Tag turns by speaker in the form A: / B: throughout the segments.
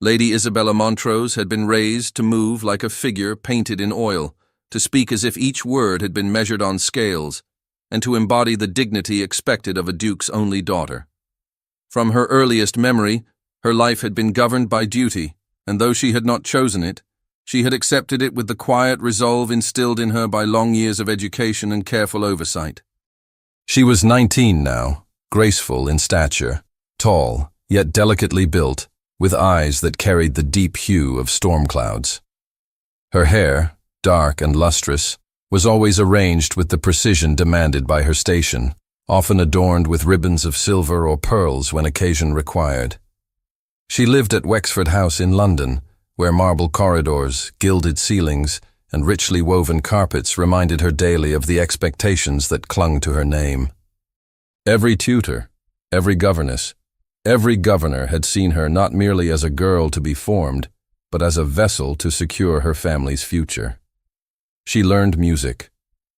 A: Lady Isabella Montrose had been raised to move like a figure painted in oil, to speak as if each word had been measured on scales, and to embody the dignity expected of a duke's only daughter. From her earliest memory, her life had been governed by duty, and though she had not chosen it, she had accepted it with the quiet resolve instilled in her by long years of education and careful oversight. She was 19 now, graceful in stature, tall, yet delicately built, with eyes that carried the deep hue of storm clouds. Her hair, dark and lustrous, was always arranged with the precision demanded by her station, often adorned with ribbons of silver or pearls when occasion required. She lived at Wexford House in London, where marble corridors, gilded ceilings, and richly woven carpets reminded her daily of the expectations that clung to her name. Every tutor, every governess, every governor had seen her not merely as a girl to be formed, but as a vessel to secure her family's future. She learned music,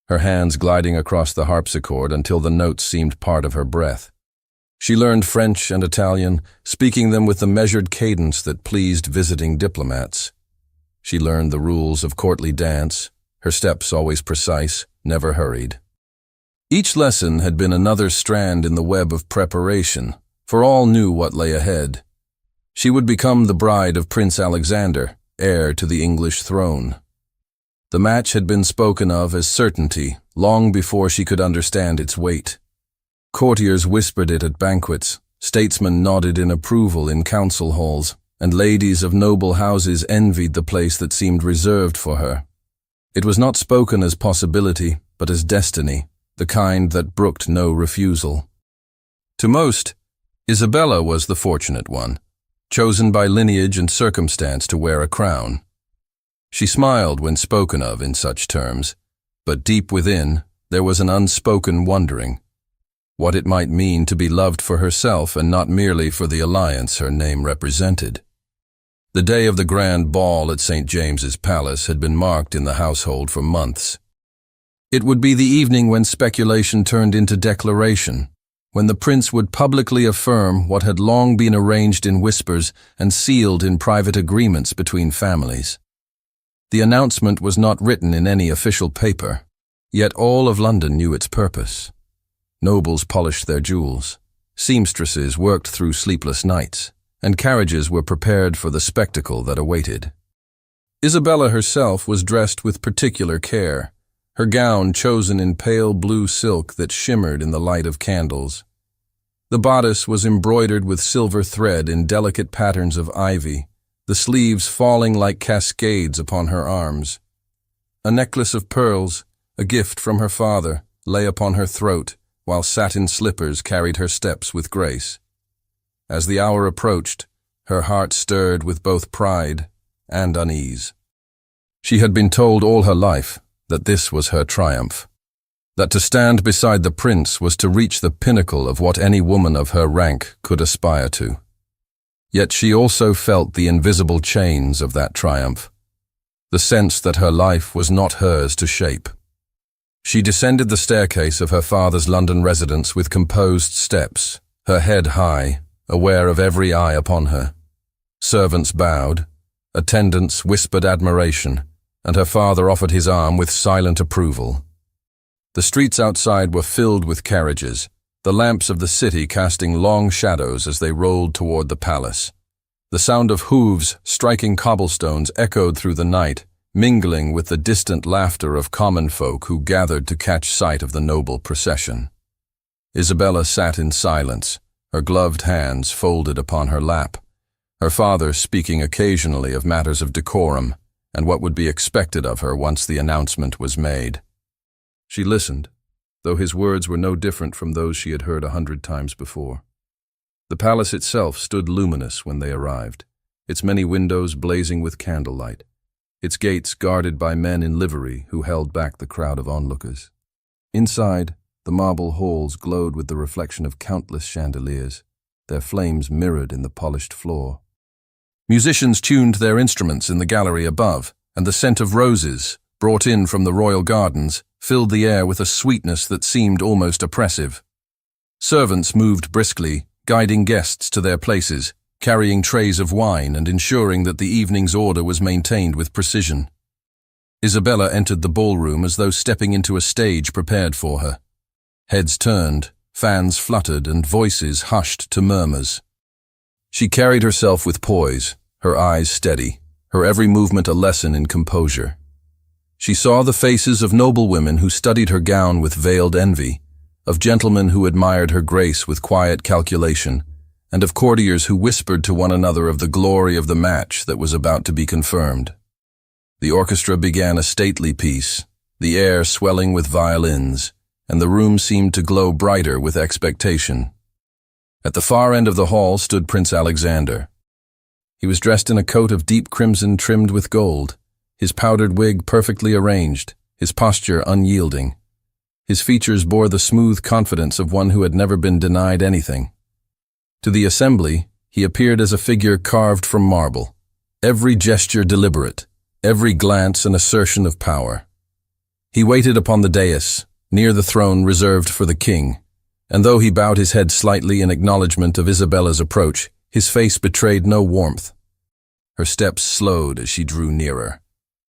A: her hands gliding across the harpsichord until the notes seemed part of her breath. She learned French and Italian, speaking them with the measured cadence that pleased visiting diplomats. She learned the rules of courtly dance, her steps always precise, never hurried. Each lesson had been another strand in the web of preparation, for all knew what lay ahead. She would become the bride of Prince Alexander, heir to the English throne. The match had been spoken of as certainty long before she could understand its weight. Courtiers whispered it at banquets, statesmen nodded in approval in council halls, and ladies of noble houses envied the place that seemed reserved for her. It was not spoken as possibility, but as destiny, the kind that brooked no refusal. To most, Isabella was the fortunate one, chosen by lineage and circumstance to wear a crown. She smiled when spoken of in such terms, but deep within there was an unspoken wondering what it might mean to be loved for herself and not merely for the alliance her name represented. The day of the grand ball at St. James's Palace had been marked in the household for months. It would be the evening when speculation turned into declaration, when the prince would publicly affirm what had long been arranged in whispers and sealed in private agreements between families. The announcement was not written in any official paper, yet all of London knew its purpose. Nobles polished their jewels, seamstresses worked through sleepless nights, and carriages were prepared for the spectacle that awaited. Isabella herself was dressed with particular care, her gown chosen in pale blue silk that shimmered in the light of candles. The bodice was embroidered with silver thread in delicate patterns of ivy, the sleeves falling like cascades upon her arms. A necklace of pearls, a gift from her father, lay upon her throat, while satin slippers carried her steps with grace. As the hour approached, her heart stirred with both pride and unease. She had been told all her life that this was her triumph, that to stand beside the prince was to reach the pinnacle of what any woman of her rank could aspire to. Yet she also felt the invisible chains of that triumph, the sense that her life was not hers to shape. She descended the staircase of her father's London residence with composed steps, her head high, aware of every eye upon her. Servants bowed, attendants whispered admiration, and her father offered his arm with silent approval. The streets outside were filled with carriages, the lamps of the city casting long shadows as they rolled toward the palace. The sound of hooves striking cobblestones echoed through the night, mingling with the distant laughter of common folk who gathered to catch sight of the noble procession. Isabella sat in silence, her gloved hands folded upon her lap, her father speaking occasionally of matters of decorum and what would be expected of her once the announcement was made. She listened, though his words were no different from those she had heard 100 times before. The palace itself stood luminous when they arrived, its many windows blazing with candlelight, its gates guarded by men in livery who held back the crowd of onlookers. Inside, the marble halls glowed with the reflection of countless chandeliers, their flames mirrored in the polished floor. Musicians tuned their instruments in the gallery above, and the scent of roses, brought in from the royal gardens, filled the air with a sweetness that seemed almost oppressive. Servants moved briskly, guiding guests to their places, carrying trays of wine and ensuring that the evening's order was maintained with precision. Isabella entered the ballroom as though stepping into a stage prepared for her. Heads turned, fans fluttered, and voices hushed to murmurs. She carried herself with poise, her eyes steady, her every movement a lesson in composure. She saw the faces of noblewomen who studied her gown with veiled envy, of gentlemen who admired her grace with quiet calculation, and of courtiers who whispered to one another of the glory of the match that was about to be confirmed. The orchestra began a stately piece, the air swelling with violins, and the room seemed to glow brighter with expectation. At the far end of the hall stood Prince Alexander. He was dressed in a coat of deep crimson trimmed with gold, his powdered wig perfectly arranged, his posture unyielding. His features bore the smooth confidence of one who had never been denied anything. To the assembly, he appeared as a figure carved from marble, every gesture deliberate, every glance an assertion of power. He waited upon the dais, near the throne reserved for the king, and though he bowed his head slightly in acknowledgement of Isabella's approach, his face betrayed no warmth. Her steps slowed as she drew nearer.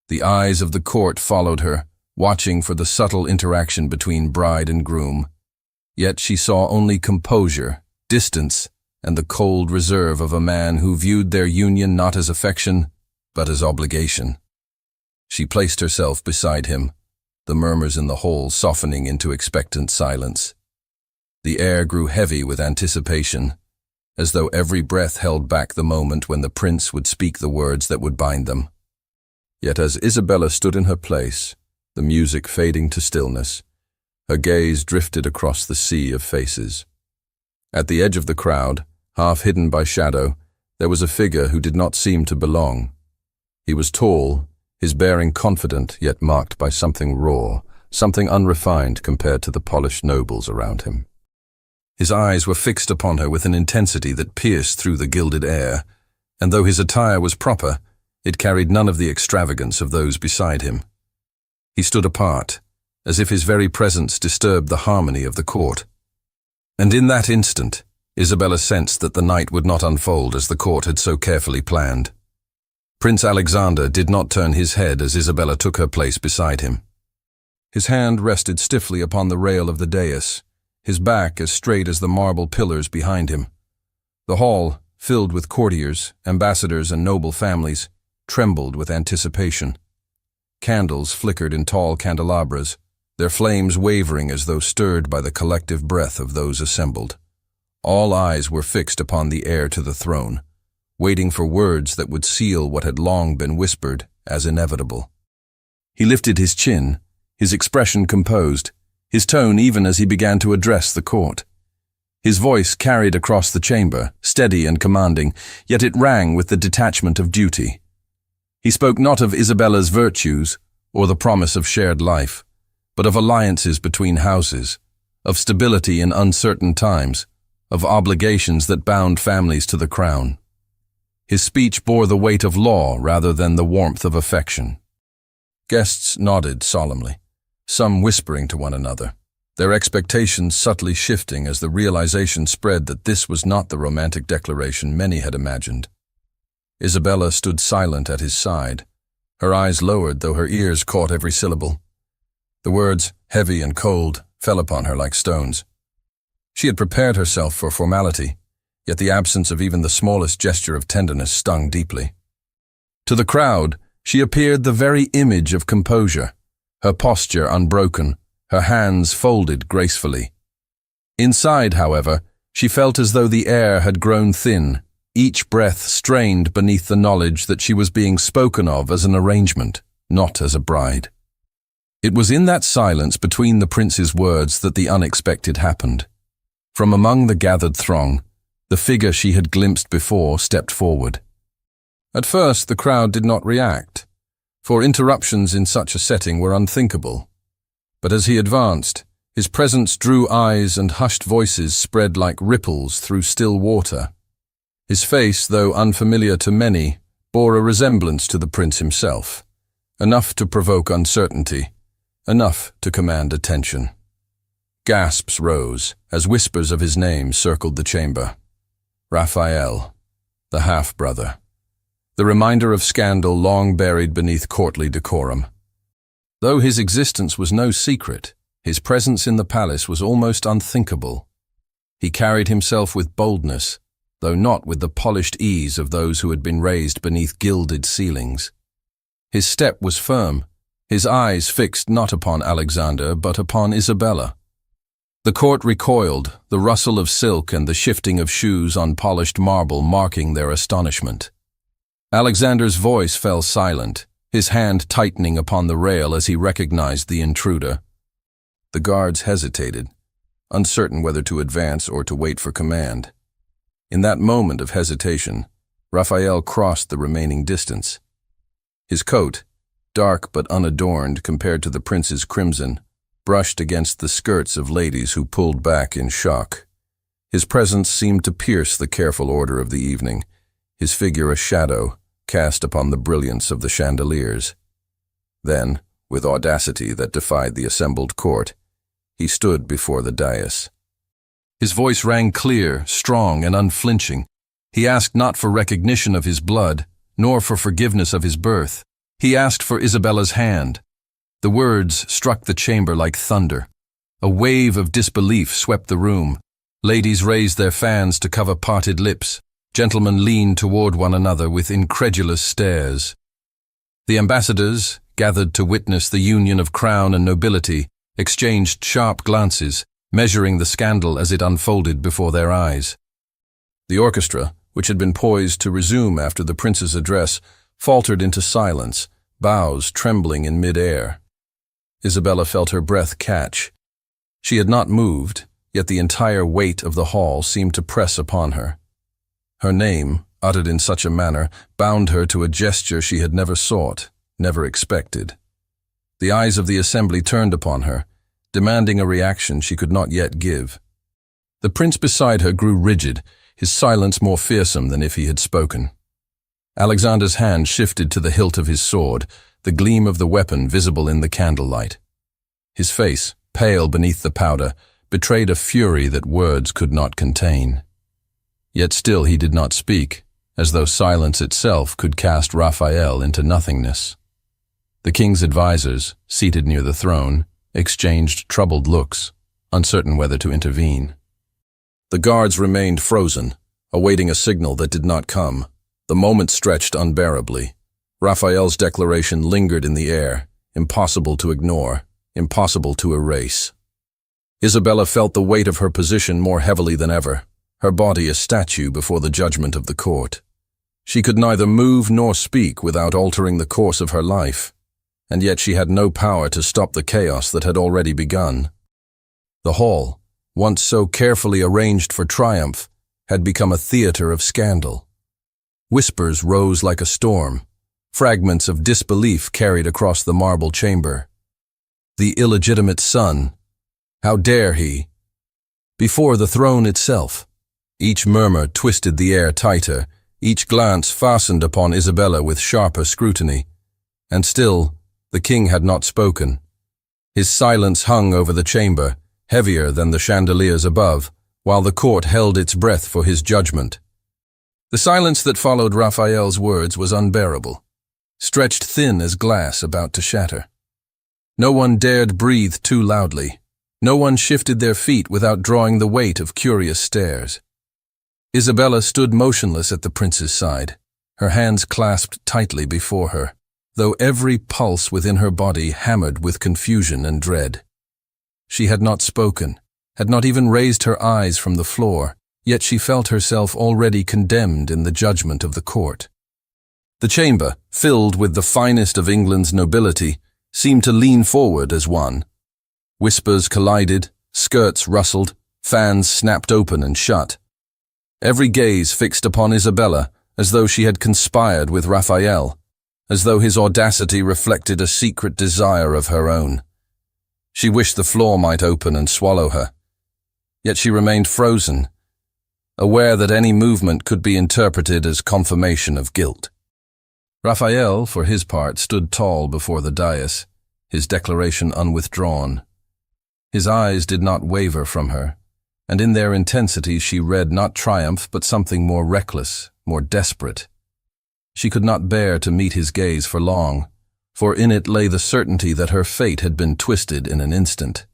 A: The eyes of the court followed her, watching for the subtle interaction between bride and groom. Yet she saw only composure, distance, and the cold reserve of a man who viewed their union not as affection, but as obligation. She placed herself beside him, the murmurs in the hall softening into expectant silence. The air grew heavy with anticipation, as though every breath held back the moment when the prince would speak the words that would bind them. Yet as Isabella stood in her place, the music fading to stillness, her gaze drifted across the sea of faces. At the edge of the crowd, half hidden by shadow, there was a figure who did not seem to belong. He was tall, his bearing confident yet marked by something raw, something unrefined compared to the polished nobles around him. His eyes were fixed upon her with an intensity that pierced through the gilded air, and though his attire was proper, it carried none of the extravagance of those beside him. He stood apart, as if his very presence disturbed the harmony of the court. And in that instant, Isabella sensed that the night would not unfold as the court had so carefully planned. Prince Alexander did not turn his head as Isabella took her place beside him. His hand rested stiffly upon the rail of the dais, his back as straight as the marble pillars behind him. The hall, filled with courtiers, ambassadors, and noble families, trembled with anticipation. Candles flickered in tall candelabras, their flames wavering as though stirred by the collective breath of those assembled. All eyes were fixed upon the heir to the throne, waiting for words that would seal what had long been whispered as inevitable. He lifted his chin, his expression composed, his tone even as he began to address the court. His voice carried across the chamber, steady and commanding, yet it rang with the detachment of duty. He spoke not of Isabella's virtues or the promise of shared life, but of alliances between houses, of stability in uncertain times, of obligations that bound families to the crown. His speech bore the weight of law rather than the warmth of affection. Guests nodded solemnly, some whispering to one another, their expectations subtly shifting as the realization spread that this was not the romantic declaration many had imagined. Isabella stood silent at his side, her eyes lowered though her ears caught every syllable. The words, heavy and cold, fell upon her like stones. She had prepared herself for formality, yet the absence of even the smallest gesture of tenderness stung deeply. To the crowd, she appeared the very image of composure, her posture unbroken, her hands folded gracefully. Inside, however, she felt as though the air had grown thin, each breath strained beneath the knowledge that she was being spoken of as an arrangement, not as a bride. It was in that silence between the prince's words that the unexpected happened. From among the gathered throng, the figure she had glimpsed before stepped forward. At first, the crowd did not react, for interruptions in such a setting were unthinkable. But as he advanced, his presence drew eyes and hushed voices spread like ripples through still water. His face, though unfamiliar to many, bore a resemblance to the prince himself, enough to provoke uncertainty, enough to command attention. Gasps rose as whispers of his name circled the chamber. Raphael, the half-brother. The reminder of scandal long buried beneath courtly decorum. Though his existence was no secret, his presence in the palace was almost unthinkable. He carried himself with boldness, though not with the polished ease of those who had been raised beneath gilded ceilings. His step was firm, his eyes fixed not upon Alexander but upon Isabella. The court recoiled, the rustle of silk and the shifting of shoes on polished marble marking their astonishment. Alexander's voice fell silent, his hand tightening upon the rail as he recognized the intruder. The guards hesitated, uncertain whether to advance or to wait for command. In that moment of hesitation, Raphael crossed the remaining distance. His coat, dark but unadorned compared to the prince's crimson, brushed against the skirts of ladies who pulled back in shock. His presence seemed to pierce the careful order of the evening, his figure a shadow cast upon the brilliance of the chandeliers. Then, with audacity that defied the assembled court, he stood before the dais. His voice rang clear, strong, and unflinching. He asked not for recognition of his blood, nor for forgiveness of his birth. He asked for Isabella's hand. The words struck the chamber like thunder. A wave of disbelief swept the room. Ladies raised their fans to cover parted lips. Gentlemen leaned toward one another with incredulous stares. The ambassadors, gathered to witness the union of crown and nobility, exchanged sharp glances, measuring the scandal as it unfolded before their eyes. The orchestra, which had been poised to resume after the prince's address, faltered into silence, boughs trembling in mid-air. Isabella felt her breath catch. She had not moved, yet the entire weight of the hall seemed to press upon her. Her name, uttered in such a manner, bound her to a gesture she had never sought, never expected. The eyes of the assembly turned upon her, demanding a reaction she could not yet give. The prince beside her grew rigid, his silence more fearsome than if he had spoken. Alexander's hand shifted to the hilt of his sword, the gleam of the weapon visible in the candlelight. His face, pale beneath the powder, betrayed a fury that words could not contain. Yet still he did not speak, as though silence itself could cast Raphael into nothingness. The king's advisers, seated near the throne, exchanged troubled looks, uncertain whether to intervene. The guards remained frozen, awaiting a signal that did not come. The moment stretched unbearably. Raphael's declaration lingered in the air, impossible to ignore, impossible to erase. Isabella felt the weight of her position more heavily than ever, her body a statue before the judgment of the court. She could neither move nor speak without altering the course of her life, and yet she had no power to stop the chaos that had already begun. The hall, once so carefully arranged for triumph, had become a theater of scandal. Whispers rose like a storm, fragments of disbelief carried across the marble chamber. The illegitimate son, how dare he? Before the throne itself, each murmur twisted the air tighter, each glance fastened upon Isabella with sharper scrutiny. And still, the king had not spoken. His silence hung over the chamber, heavier than the chandeliers above, while the court held its breath for his judgment. The silence that followed Raphael's words was unbearable, stretched thin as glass about to shatter. No one dared breathe too loudly. No one shifted their feet without drawing the weight of curious stares. Isabella stood motionless at the prince's side, her hands clasped tightly before her, though every pulse within her body hammered with confusion and dread. She had not spoken, had not even raised her eyes from the floor, yet she felt herself already condemned in the judgment of the court. The chamber, filled with the finest of England's nobility, seemed to lean forward as one. Whispers collided, skirts rustled, fans snapped open and shut. Every gaze fixed upon Isabella, as though she had conspired with Raphael, as though his audacity reflected a secret desire of her own. She wished the floor might open and swallow her. Yet she remained frozen, aware that any movement could be interpreted as confirmation of guilt. Raphael, for his part, stood tall before the dais, his declaration unwithdrawn. His eyes did not waver from her, and in their intensity she read not triumph but something more reckless, more desperate. She could not bear to meet his gaze for long, for in it lay the certainty that her fate had been twisted in an instant.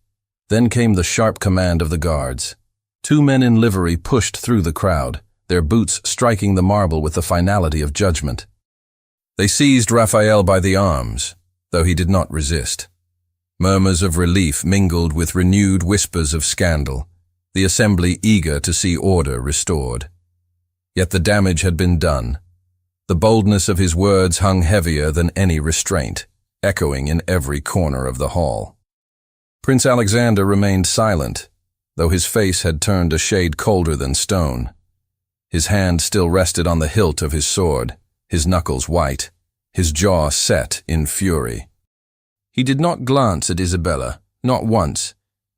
A: Then came the sharp command of the guards. 2 men in livery pushed through the crowd, their boots striking the marble with the finality of judgment. They seized Raphael by the arms, though he did not resist. Murmurs of relief mingled with renewed whispers of scandal, the assembly eager to see order restored. Yet the damage had been done. The boldness of his words hung heavier than any restraint, echoing in every corner of the hall. Prince Alexander remained silent, though his face had turned a shade colder than stone. His hand still rested on the hilt of his sword, his knuckles white, his jaw set in fury. He did not glance at Isabella, not once,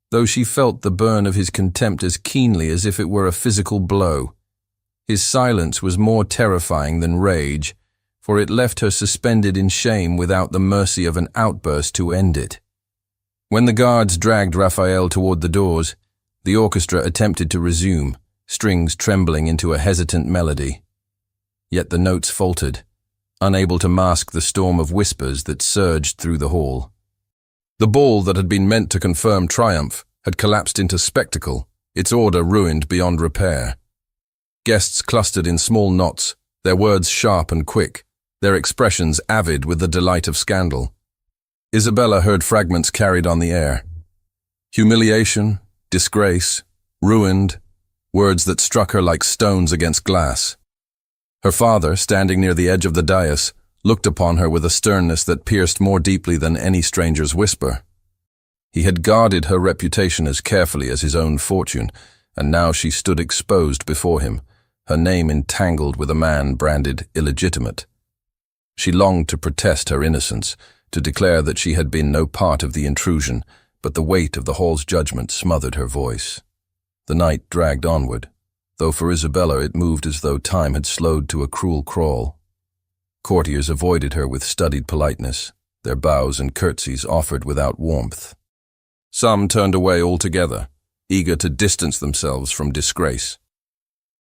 A: though she felt the burn of his contempt as keenly as if it were a physical blow. His silence was more terrifying than rage, for it left her suspended in shame without the mercy of an outburst to end it. When the guards dragged Raphael toward the doors, the orchestra attempted to resume, strings trembling into a hesitant melody. Yet the notes faltered, unable to mask the storm of whispers that surged through the hall. The ball that had been meant to confirm triumph had collapsed into spectacle, its order ruined beyond repair. Guests clustered in small knots, their words sharp and quick, their expressions avid with the delight of scandal. Isabella heard fragments carried on the air. Humiliation, disgrace, ruined, words that struck her like stones against glass. Her father, standing near the edge of the dais, looked upon her with a sternness that pierced more deeply than any stranger's whisper. He had guarded her reputation as carefully as his own fortune, and now she stood exposed before him, her name entangled with a man branded illegitimate. She longed to protest her innocence, to declare that she had been no part of the intrusion, but the weight of the hall's judgment smothered her voice. The night dragged onward, though for Isabella it moved as though time had slowed to a cruel crawl. Courtiers avoided her with studied politeness, their bows and curtsies offered without warmth. Some turned away altogether, eager to distance themselves from disgrace.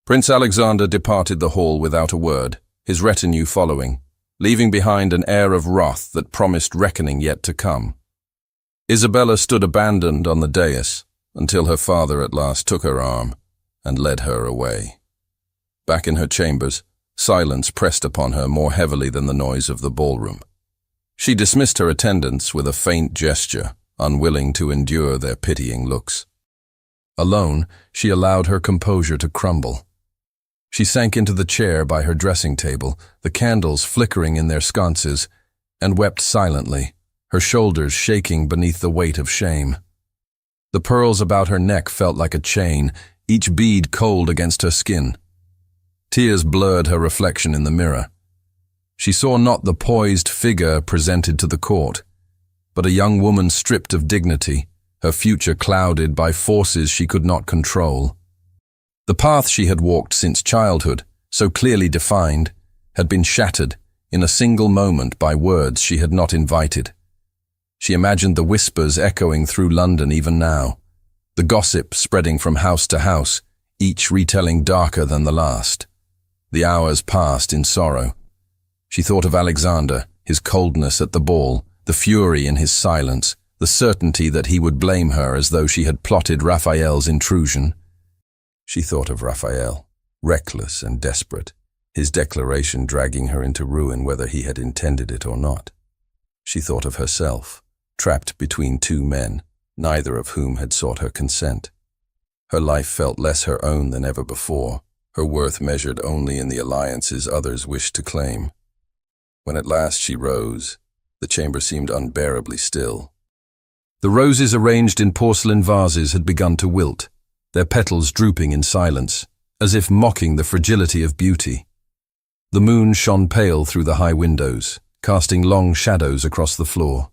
A: Prince Alexander departed the hall without a word, his retinue following, leaving behind an air of wrath that promised reckoning yet to come. Isabella stood abandoned on the dais until her father at last took her arm and led her away. Back in her chambers, silence pressed upon her more heavily than the noise of the ballroom. She dismissed her attendants with a faint gesture, unwilling to endure their pitying looks. Alone, she allowed her composure to crumble. She sank into the chair by her dressing table, the candles flickering in their sconces, and wept silently, her shoulders shaking beneath the weight of shame. The pearls about her neck felt like a chain, each bead cold against her skin. Tears blurred her reflection in the mirror. She saw not the poised figure presented to the court, but a young woman stripped of dignity, her future clouded by forces she could not control. The path she had walked since childhood, so clearly defined, had been shattered in a single moment by words she had not invited. She imagined the whispers echoing through London even now, the gossip spreading from house to house, each retelling darker than the last. The hours passed in sorrow. She thought of Alexander, his coldness at the ball, the fury in his silence, the certainty that he would blame her as though she had plotted Raphael's intrusion. She thought of Raphael, reckless and desperate, his declaration dragging her into ruin whether he had intended it or not. She thought of herself, trapped between 2 men, neither of whom had sought her consent. Her life felt less her own than ever before, her worth measured only in the alliances others wished to claim. When at last she rose, the chamber seemed unbearably still. The roses arranged in porcelain vases had begun to wilt, their petals drooping in silence, as if mocking the fragility of beauty. The moon shone pale through the high windows, casting long shadows across the floor.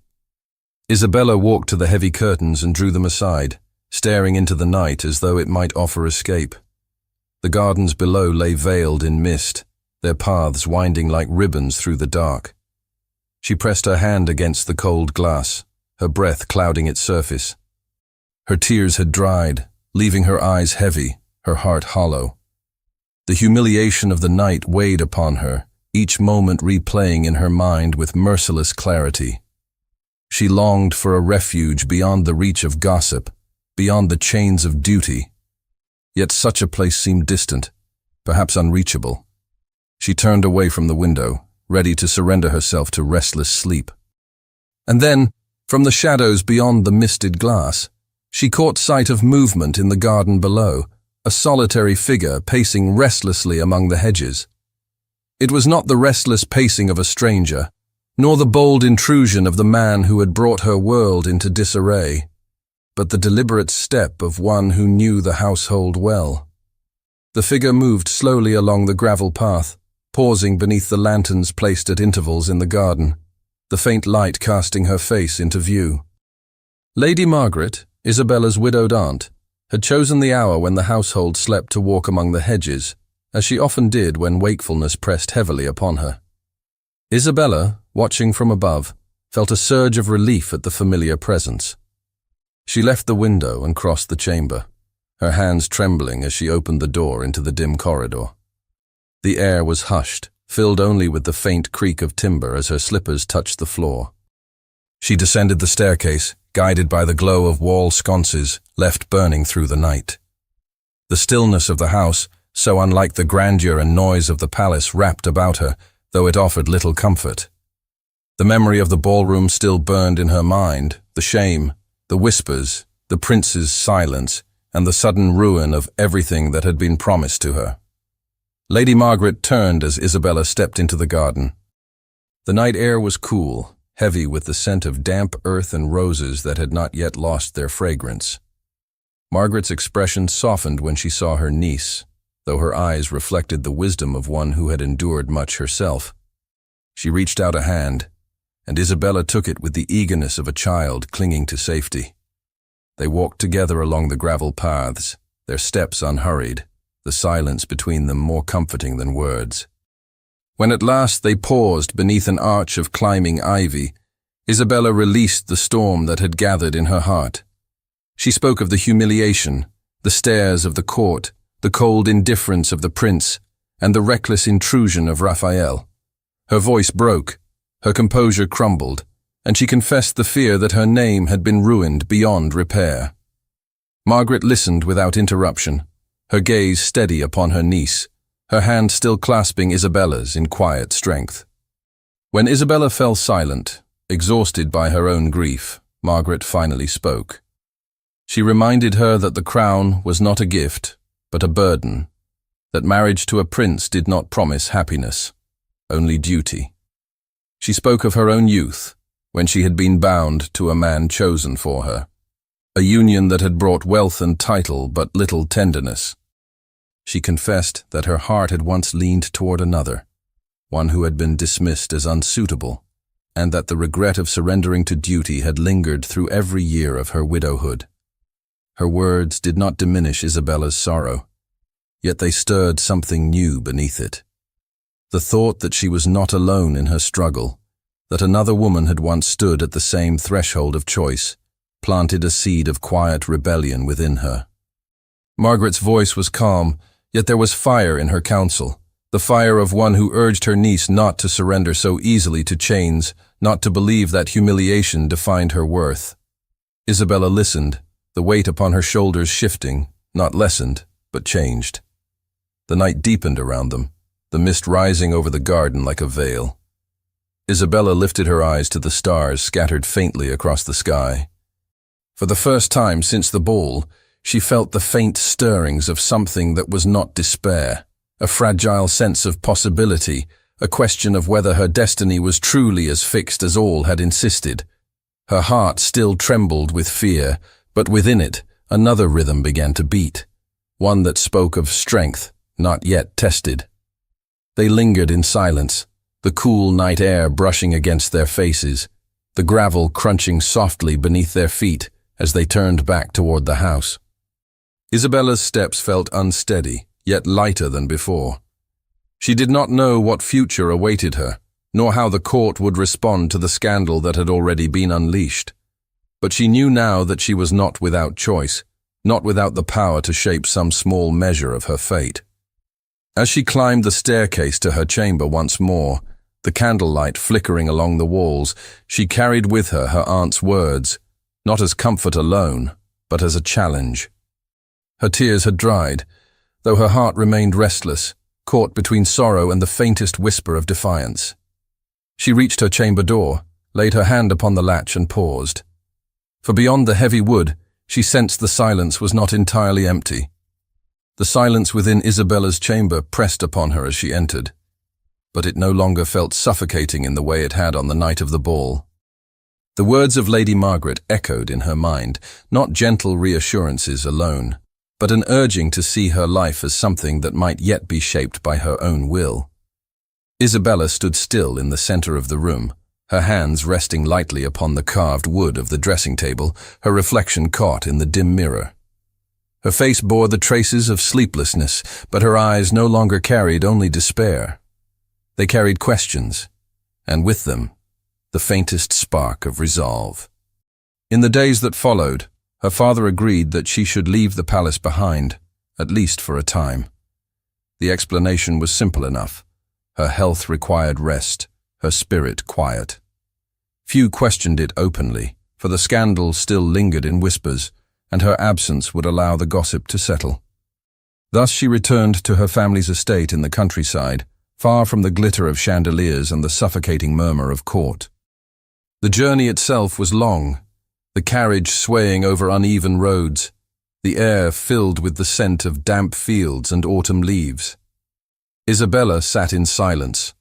A: Isabella walked to the heavy curtains and drew them aside, staring into the night as though it might offer escape. The gardens below lay veiled in mist, their paths winding like ribbons through the dark. She pressed her hand against the cold glass, her breath clouding its surface. Her tears had dried, leaving her eyes heavy, her heart hollow. The humiliation of the night weighed upon her, each moment replaying in her mind with merciless clarity. She longed for a refuge beyond the reach of gossip, beyond the chains of duty. Yet such a place seemed distant, perhaps unreachable. She turned away from the window, ready to surrender herself to restless sleep. And then, from the shadows beyond the misted glass, she caught sight of movement in the garden below, a solitary figure pacing restlessly among the hedges. It was not the restless pacing of a stranger, nor the bold intrusion of the man who had brought her world into disarray, but the deliberate step of one who knew the household well. The figure moved slowly along the gravel path, pausing beneath the lanterns placed at intervals in the garden, the faint light casting her face into view. Lady Margaret, Isabella's widowed aunt, had chosen the hour when the household slept to walk among the hedges, as she often did when wakefulness pressed heavily upon her. Isabella, watching from above, felt a surge of relief at the familiar presence. She left the window and crossed the chamber, her hands trembling as she opened the door into the dim corridor. The air was hushed, filled only with the faint creak of timber as her slippers touched the floor. She descended the staircase, guided by the glow of wall sconces left burning through the night. The stillness of the house, so unlike the grandeur and noise of the palace, wrapped about her, though it offered little comfort. The memory of the ballroom still burned in her mind, the shame, the whispers, the prince's silence, and the sudden ruin of everything that had been promised to her. Lady Margaret turned as Isabella stepped into the garden. The night air was cool, heavy with the scent of damp earth and roses that had not yet lost their fragrance. Margaret's expression softened when she saw her niece, though her eyes reflected the wisdom of one who had endured much herself. She reached out a hand, and Isabella took it with the eagerness of a child clinging to safety. They walked together along the gravel paths, their steps unhurried, the silence between them more comforting than words. When at last they paused beneath an arch of climbing ivy, Isabella released the storm that had gathered in her heart. She spoke of the humiliation, the stares of the court, the cold indifference of the prince, and the reckless intrusion of Raphael. Her voice broke, her composure crumbled, and she confessed the fear that her name had been ruined beyond repair. Margaret listened without interruption, her gaze steady upon her niece, her hand still clasping Isabella's in quiet strength. When Isabella fell silent, exhausted by her own grief, Margaret finally spoke. She reminded her that the crown was not a gift, but a burden, that marriage to a prince did not promise happiness, only duty. She spoke of her own youth, when she had been bound to a man chosen for her, a union that had brought wealth and title but little tenderness. She confessed that her heart had once leaned toward another, one who had been dismissed as unsuitable, and that the regret of surrendering to duty had lingered through every year of her widowhood. Her words did not diminish Isabella's sorrow, yet they stirred something new beneath it. The thought that she was not alone in her struggle, that another woman had once stood at the same threshold of choice, planted a seed of quiet rebellion within her. Margaret's voice was calm, yet there was fire in her counsel, the fire of one who urged her niece not to surrender so easily to chains, not to believe that humiliation defined her worth. Isabella listened, the weight upon her shoulders shifting, not lessened, but changed. The night deepened around them, the mist rising over the garden like a veil. Isabella lifted her eyes to the stars scattered faintly across the sky. For the first time since the ball, she felt the faint stirrings of something that was not despair, a fragile sense of possibility, a question of whether her destiny was truly as fixed as all had insisted. Her heart still trembled with fear, but within it, another rhythm began to beat, one that spoke of strength, not yet tested. They lingered in silence, the cool night air brushing against their faces, the gravel crunching softly beneath their feet as they turned back toward the house. Isabella's steps felt unsteady, yet lighter than before. She did not know what future awaited her, nor how the court would respond to the scandal that had already been unleashed. But she knew now that she was not without choice, not without the power to shape some small measure of her fate. As she climbed the staircase to her chamber once more, the candlelight flickering along the walls, she carried with her aunt's words, not as comfort alone, but as a challenge. Her tears had dried, though her heart remained restless, caught between sorrow and the faintest whisper of defiance. She reached her chamber door, laid her hand upon the latch and paused. For beyond the heavy wood, she sensed the silence was not entirely empty. The silence within Isabella's chamber pressed upon her as she entered, but it no longer felt suffocating in the way it had on the night of the ball. The words of Lady Margaret echoed in her mind, not gentle reassurances alone, but an urging to see her life as something that might yet be shaped by her own will. Isabella stood still in the center of the room, her hands resting lightly upon the carved wood of the dressing table, her reflection caught in the dim mirror. Her face bore the traces of sleeplessness, but her eyes no longer carried only despair. They carried questions, and with them, the faintest spark of resolve. In the days that followed, her father agreed that she should leave the palace behind, at least for a time. The explanation was simple enough. Her health required rest, her spirit quiet. Few questioned it openly, for the scandal still lingered in whispers, and her absence would allow the gossip to settle. Thus she returned to her family's estate in the countryside, far from the glitter of chandeliers and the suffocating murmur of court. The journey itself was long, the carriage swaying over uneven roads, the air filled with the scent of damp fields and autumn leaves. Isabella sat in silence,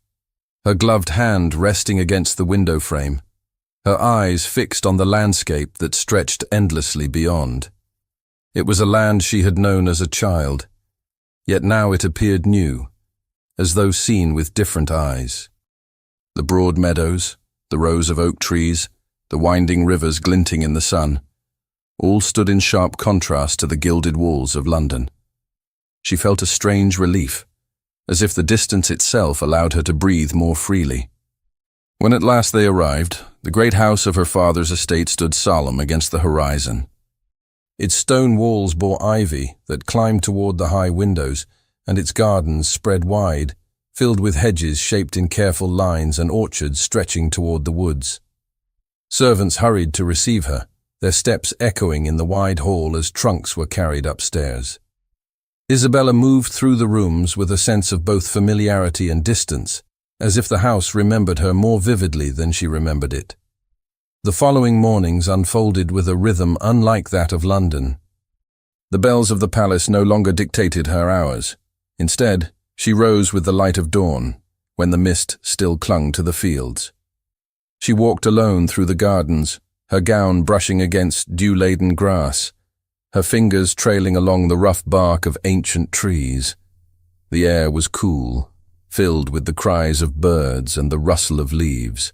A: her gloved hand resting against the window frame, her eyes fixed on the landscape that stretched endlessly beyond. It was a land she had known as a child, yet now it appeared new, as though seen with different eyes. The broad meadows, the rows of oak trees, the winding rivers glinting in the sun, all stood in sharp contrast to the gilded walls of London. She felt a strange relief, as if the distance itself allowed her to breathe more freely. When at last they arrived, the great house of her father's estate stood solemn against the horizon. Its stone walls bore ivy that climbed toward the high windows, and its gardens spread wide, filled with hedges shaped in careful lines and orchards stretching toward the woods. Servants hurried to receive her, their steps echoing in the wide hall as trunks were carried upstairs. Isabella moved through the rooms with a sense of both familiarity and distance, as if the house remembered her more vividly than she remembered it. The following mornings unfolded with a rhythm unlike that of London. The bells of the palace no longer dictated her hours. Instead, she rose with the light of dawn, when the mist still clung to the fields. She walked alone through the gardens, her gown brushing against dew-laden grass, her fingers trailing along the rough bark of ancient trees. The air was cool, filled with the cries of birds and the rustle of leaves.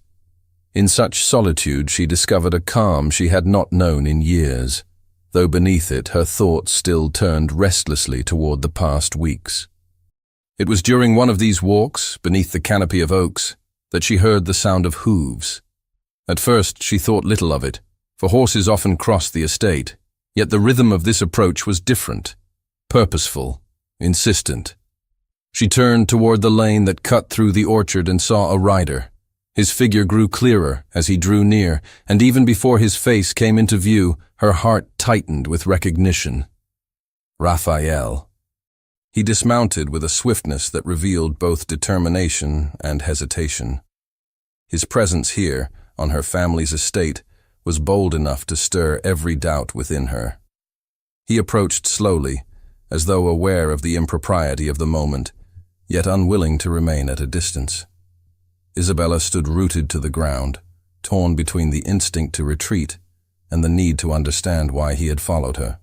A: In such solitude she discovered a calm she had not known in years, though beneath it her thoughts still turned restlessly toward the past weeks. It was during one of these walks, beneath the canopy of oaks, that she heard the sound of hooves. At first she thought little of it, for horses often crossed the estate, yet the rhythm of this approach was different, purposeful, insistent. She turned toward the lane that cut through the orchard and saw a rider. His figure grew clearer as he drew near, and even before his face came into view, her heart tightened with recognition. Raphael. He dismounted with a swiftness that revealed both determination and hesitation. His presence here, on her family's estate, was bold enough to stir every doubt within her. He approached slowly, as though aware of the impropriety of the moment, yet unwilling to remain at a distance. Isabella stood rooted to the ground, torn between the instinct to retreat and the need to understand why he had followed her.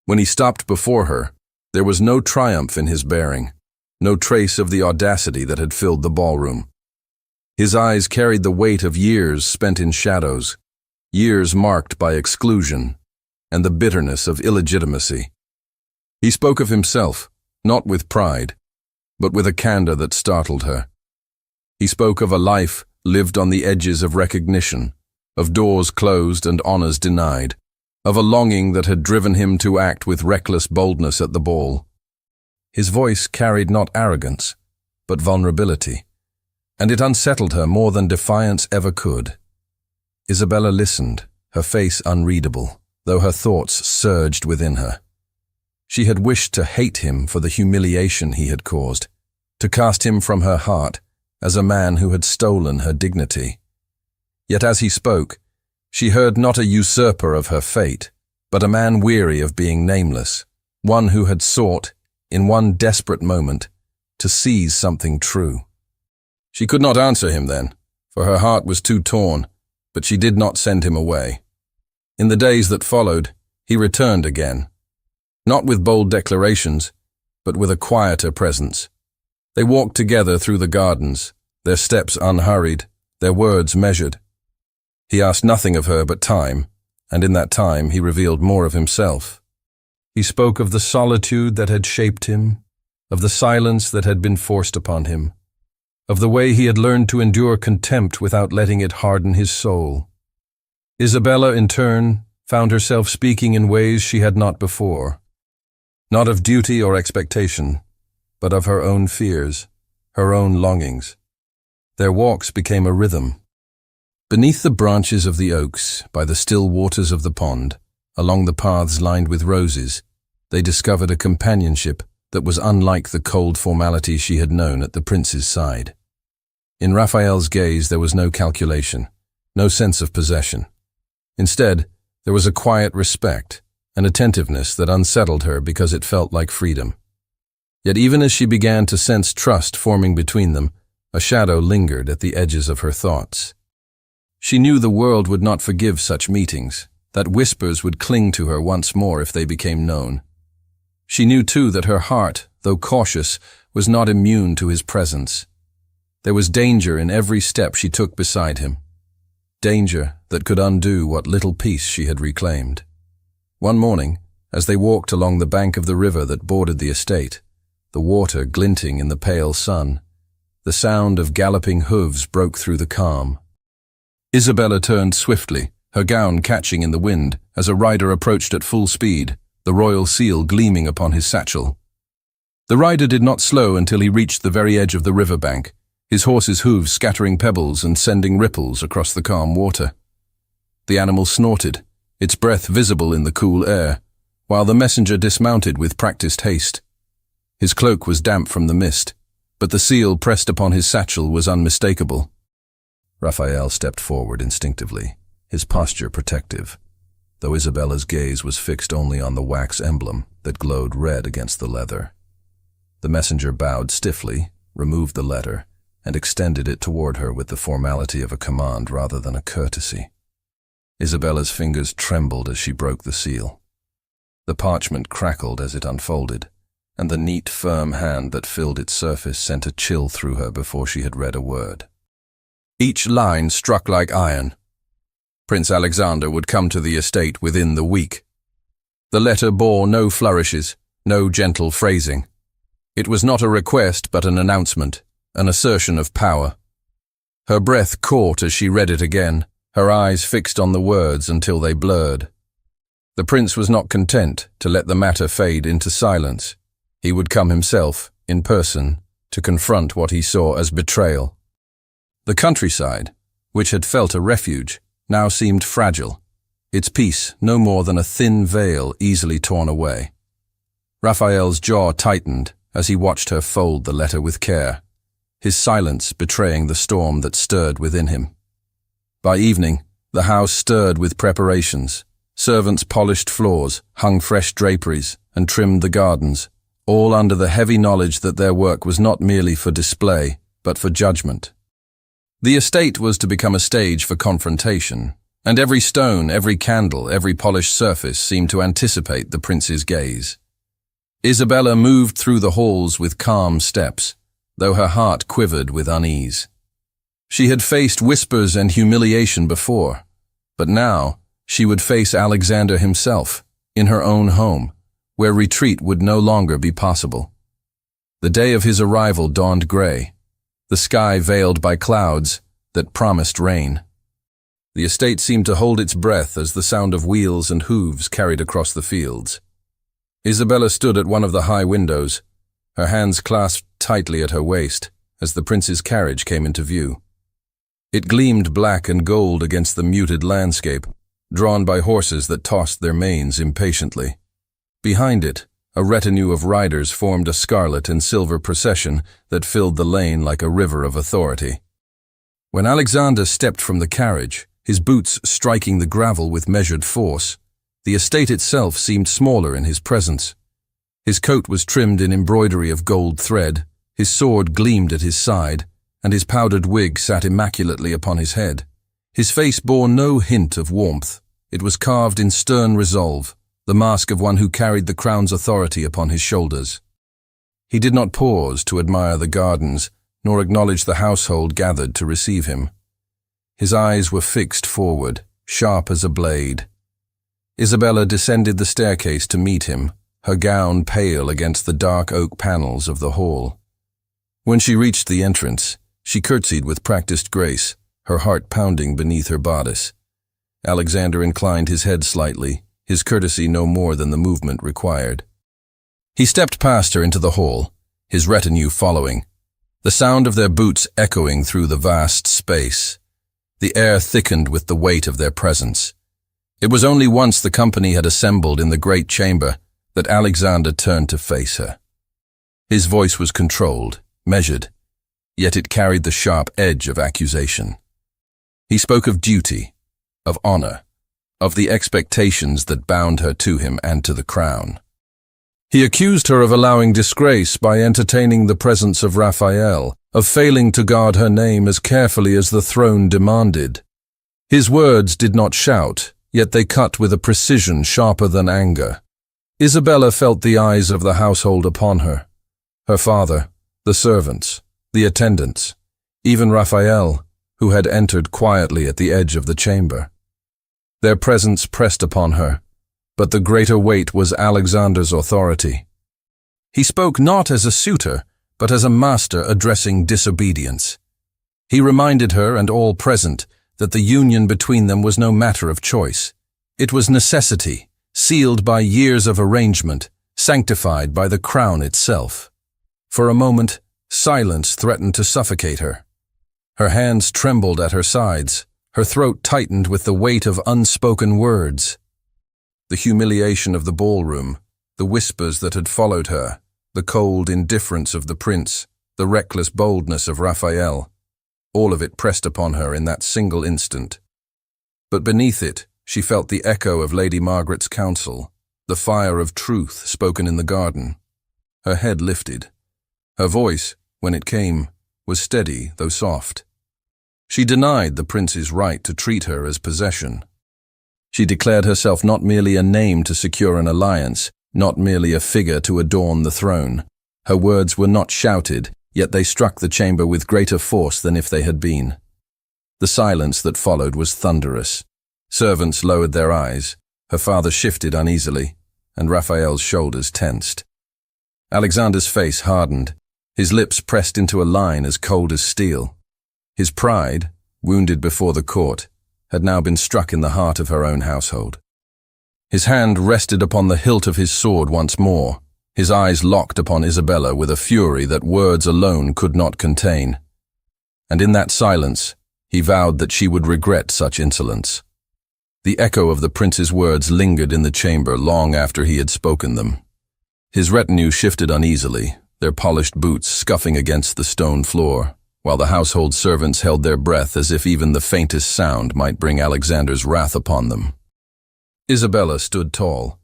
A: When he stopped before her, there was no triumph in his bearing, no trace of the audacity that had filled the ballroom. His eyes carried the weight of years spent in shadows, years marked by exclusion, and the bitterness of illegitimacy. He spoke of himself, not with pride, but with a candor that startled her. He spoke of a life lived on the edges of recognition, of doors closed and honors denied, of a longing that had driven him to act with reckless boldness at the ball. His voice carried not arrogance, but vulnerability, and it unsettled her more than defiance ever could. Isabella listened, her face unreadable, though her thoughts surged within her. She had wished to hate him for the humiliation he had caused, to cast him from her heart as a man who had stolen her dignity. Yet as he spoke, she heard not a usurper of her fate, but a man weary of being nameless, one who had sought, in one desperate moment, to seize something true. She could not answer him then, for her heart was too torn, but she did not send him away. In the days that followed, he returned again, not with bold declarations, but with a quieter presence. They walked together through the gardens, their steps unhurried, their words measured. He asked nothing of her but time, and in that time he revealed more of himself. He spoke of the solitude that had shaped him, of the silence that had been forced upon him, of the way he had learned to endure contempt without letting it harden his soul. Isabella, in turn, found herself speaking in ways she had not before, not of duty or expectation, but of her own fears, her own longings. Their walks became a rhythm. Beneath the branches of the oaks, by the still waters of the pond, along the paths lined with roses, they discovered a companionship that was unlike the cold formality she had known at the prince's side. In Raphael's gaze there was no calculation, no sense of possession. Instead, there was a quiet respect, an attentiveness that unsettled her because it felt like freedom. Yet even as she began to sense trust forming between them, a shadow lingered at the edges of her thoughts. She knew the world would not forgive such meetings, that whispers would cling to her once more if they became known. She knew too that her heart, though cautious, was not immune to his presence. There was danger in every step she took beside him, danger that could undo what little peace she had reclaimed. One morning, as they walked along the bank of the river that bordered the estate, the water glinting in the pale sun, the sound of galloping hooves broke through the calm. Isabella turned swiftly, her gown catching in the wind, as a rider approached at full speed, the royal seal gleaming upon his satchel. The rider did not slow until he reached the very edge of the river bank, his horse's hooves scattering pebbles and sending ripples across the calm water. The animal snorted, its breath visible in the cool air, while the messenger dismounted with practiced haste. His cloak was damp from the mist, but the seal pressed upon his satchel was unmistakable. Raphael stepped forward instinctively, his posture protective, though Isabella's gaze was fixed only on the wax emblem that glowed red against the leather. The messenger bowed stiffly, removed the letter, and extended it toward her with the formality of a command rather than a courtesy. Isabella's fingers trembled as she broke the seal. The parchment crackled as it unfolded, and the neat, firm hand that filled its surface sent a chill through her before she had read a word. Each line struck like iron. Prince Alexander would come to the estate within the week. The letter bore no flourishes, no gentle phrasing. It was not a request but an announcement, an assertion of power. Her breath caught as she read it again, her eyes fixed on the words until they blurred. The prince was not content to let the matter fade into silence. He would come himself, in person, to confront what he saw as betrayal. The countryside, which had felt a refuge, now seemed fragile, its peace no more than a thin veil easily torn away. Raphael's jaw tightened as he watched her fold the letter with care, his silence betraying the storm that stirred within him. By evening, the house stirred with preparations. Servants polished floors, hung fresh draperies, and trimmed the gardens, all under the heavy knowledge that their work was not merely for display, but for judgment. The estate was to become a stage for confrontation, and every stone, every candle, every polished surface seemed to anticipate the prince's gaze. Isabella moved through the halls with calm steps, though her heart quivered with unease. She had faced whispers and humiliation before, but now she would face Alexander himself, in her own home, where retreat would no longer be possible. The day of his arrival dawned gray, the sky veiled by clouds that promised rain. The estate seemed to hold its breath as the sound of wheels and hooves carried across the fields. Isabella stood at one of the high windows, her hands clasped tightly at her waist as the prince's carriage came into view. It gleamed black and gold against the muted landscape, drawn by horses that tossed their manes impatiently. Behind it, a retinue of riders formed a scarlet and silver procession that filled the lane like a river of authority. When Alexander stepped from the carriage, his boots striking the gravel with measured force, the estate itself seemed smaller in his presence. His coat was trimmed in embroidery of gold thread, his sword gleamed at his side, and his powdered wig sat immaculately upon his head. His face bore no hint of warmth. It was carved in stern resolve, the mask of one who carried the crown's authority upon his shoulders. He did not pause to admire the gardens, nor acknowledge the household gathered to receive him. His eyes were fixed forward, sharp as a blade. Isabella descended the staircase to meet him, her gown pale against the dark oak panels of the hall. When she reached the entrance, she curtsied with practiced grace, her heart pounding beneath her bodice. Alexander inclined his head slightly, his courtesy no more than the movement required. He stepped past her into the hall, his retinue following, the sound of their boots echoing through the vast space. The air thickened with the weight of their presence. It was only once the company had assembled in the great chamber that Alexander turned to face her. His voice was controlled, measured, yet it carried the sharp edge of accusation. He spoke of duty, of honor, of the expectations that bound her to him and to the crown. He accused her of allowing disgrace by entertaining the presence of Raphael, of failing to guard her name as carefully as the throne demanded. His words did not shout, yet they cut with a precision sharper than anger. Isabella felt the eyes of the household upon her. Her father, the servants, the attendants, even Raphael, who had entered quietly at the edge of the chamber. Their presence pressed upon her, but the greater weight was Alexander's authority. He spoke not as a suitor, but as a master addressing disobedience. He reminded her and all present that the union between them was no matter of choice. It was necessity, sealed by years of arrangement, sanctified by the crown itself. For a moment, silence threatened to suffocate her. Her hands trembled at her sides, her throat tightened with the weight of unspoken words. The humiliation of the ballroom, the whispers that had followed her, the cold indifference of the prince, the reckless boldness of Raphael, all of it pressed upon her in that single instant. But beneath it, she felt the echo of Lady Margaret's counsel, the fire of truth spoken in the garden. Her head lifted. Her voice, when it came, was steady though soft. She denied the prince's right to treat her as possession. She declared herself not merely a name to secure an alliance, not merely a figure to adorn the throne. Her words were not shouted, yet they struck the chamber with greater force than if they had been. The silence that followed was thunderous. Servants lowered their eyes, her father shifted uneasily, and Raphael's shoulders tensed. Alexander's face hardened, his lips pressed into a line as cold as steel. His pride, wounded before the court, had now been struck in the heart of her own household. His hand rested upon the hilt of his sword once more, his eyes locked upon Isabella with a fury that words alone could not contain. And in that silence, he vowed that she would regret such insolence. The echo of the prince's words lingered in the chamber long after he had spoken them. His retinue shifted uneasily, their polished boots scuffing against the stone floor, while the household servants held their breath as if even the faintest sound might bring Alexander's wrath upon them. Isabella stood tall,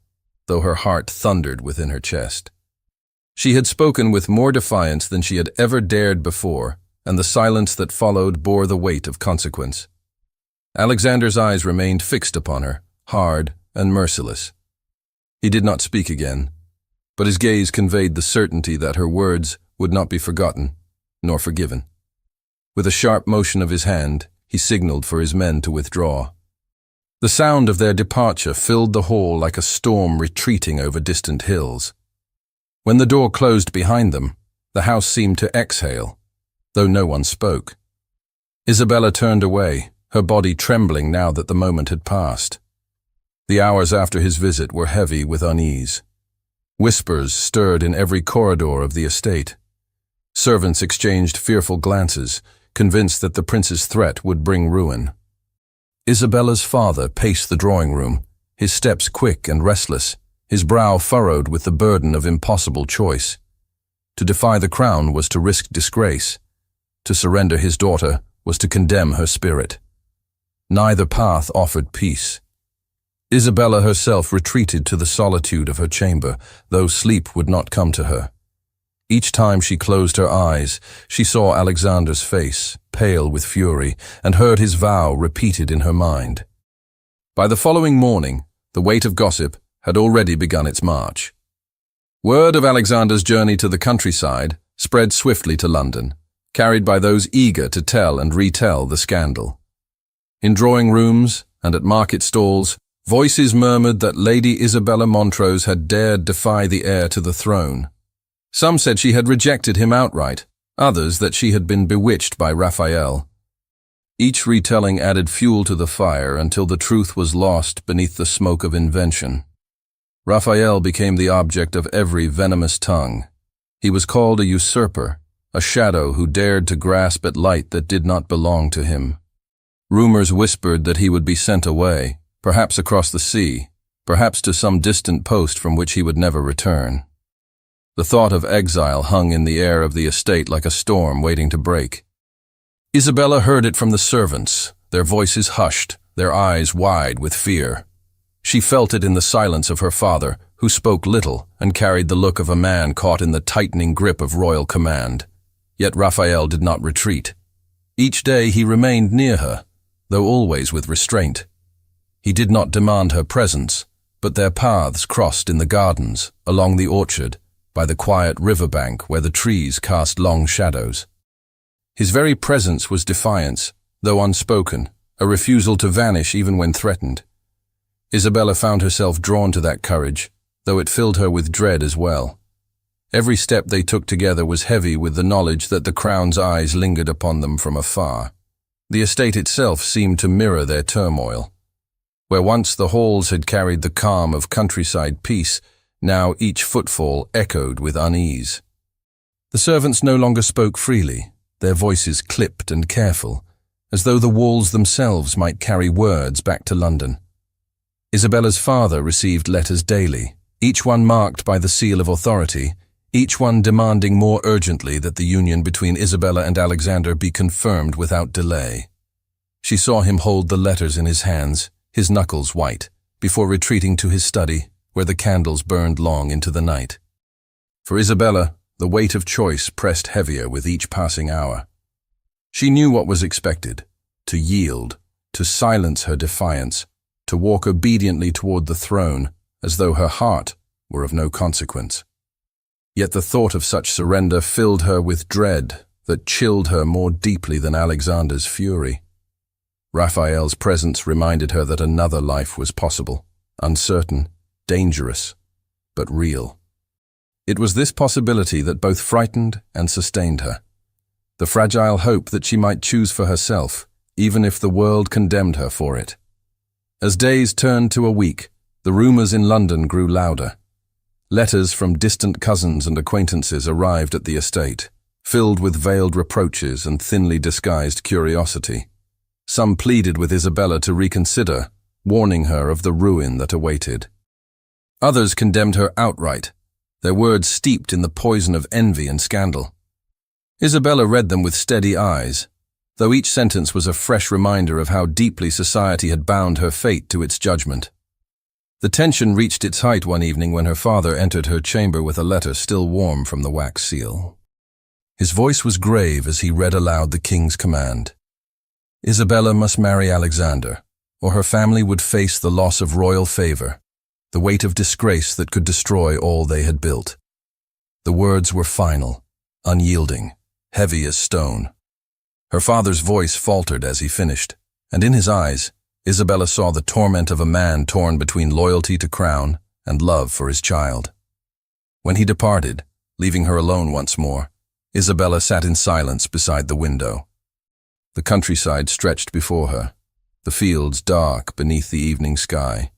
A: though her heart thundered within her chest. She had spoken with more defiance than she had ever dared before, and the silence that followed bore the weight of consequence. Alexander's eyes remained fixed upon her, hard and merciless. He did not speak again, but his gaze conveyed the certainty that her words would not be forgotten, nor forgiven. With a sharp motion of his hand, he signaled for his men to withdraw. The sound of their departure filled the hall like a storm retreating over distant hills. When the door closed behind them, the house seemed to exhale, though no one spoke. Isabella turned away, her body trembling now that the moment had passed. The hours after his visit were heavy with unease. Whispers stirred in every corridor of the estate. Servants exchanged fearful glances, convinced that the prince's threat would bring ruin. Isabella's father paced the drawing room, his steps quick and restless, his brow furrowed with the burden of impossible choice. To defy the crown was to risk disgrace. To surrender his daughter was to condemn her spirit. Neither path offered peace. Isabella herself retreated to the solitude of her chamber, though sleep would not come to her. Each time she closed her eyes, she saw Alexander's face, pale with fury, and heard his vow repeated in her mind. By the following morning, the weight of gossip had already begun its march. Word of Alexander's journey to the countryside spread swiftly to London, carried by those eager to tell and retell the scandal. In drawing rooms and at market stalls, voices murmured that Lady Isabella Montrose had dared defy the heir to the throne. Some said she had rejected him outright, others that she had been bewitched by Raphael. Each retelling added fuel to the fire until the truth was lost beneath the smoke of invention. Raphael became the object of every venomous tongue. He was called a usurper, a shadow who dared to grasp at light that did not belong to him. Rumors whispered that he would be sent away, perhaps across the sea, perhaps to some distant post from which he would never return. The thought of exile hung in the air of the estate like a storm waiting to break. Isabella heard it from the servants, their voices hushed, their eyes wide with fear. She felt it in the silence of her father, who spoke little and carried the look of a man caught in the tightening grip of royal command. Yet Raphael did not retreat. Each day he remained near her, though always with restraint. He did not demand her presence, but their paths crossed in the gardens, along the orchard, by the quiet riverbank where the trees cast long shadows. His very presence was defiance, though unspoken, a refusal to vanish even when threatened. Isabella found herself drawn to that courage, though it filled her with dread as well. Every step they took together was heavy with the knowledge that the crown's eyes lingered upon them from afar. The estate itself seemed to mirror their turmoil. Where once the halls had carried the calm of countryside peace, now each footfall echoed with unease. The servants no longer spoke freely, their voices clipped and careful, as though the walls themselves might carry words back to London. Isabella's father received letters daily, each one marked by the seal of authority, each one demanding more urgently that the union between Isabella and Alexander be confirmed without delay. She saw him hold the letters in his hands, his knuckles white, before retreating to his study, where the candles burned long into the night. For Isabella, the weight of choice pressed heavier with each passing hour. She knew what was expected: to yield, to silence her defiance, to walk obediently toward the throne, as though her heart were of no consequence. Yet the thought of such surrender filled her with dread that chilled her more deeply than Alexander's fury. Raphael's presence reminded her that another life was possible, uncertain, dangerous, but real. It was this possibility that both frightened and sustained her. The fragile hope that she might choose for herself, even if the world condemned her for it. As days turned to a week, the rumors in London grew louder. Letters from distant cousins and acquaintances arrived at the estate, filled with veiled reproaches and thinly disguised curiosity. Some pleaded with Isabella to reconsider, warning her of the ruin that awaited. Others condemned her outright, their words steeped in the poison of envy and scandal. Isabella read them with steady eyes, though each sentence was a fresh reminder of how deeply society had bound her fate to its judgment. The tension reached its height one evening when her father entered her chamber with a letter still warm from the wax seal. His voice was grave as he read aloud the king's command. Isabella must marry Alexander, or her family would face the loss of royal favor, the weight of disgrace that could destroy all they had built. The words were final, unyielding, heavy as stone. Her father's voice faltered as he finished, and in his eyes, Isabella saw the torment of a man torn between loyalty to crown and love for his child. When he departed, leaving her alone once more, Isabella sat in silence beside the window. The countryside stretched before her, the fields dark beneath the evening sky,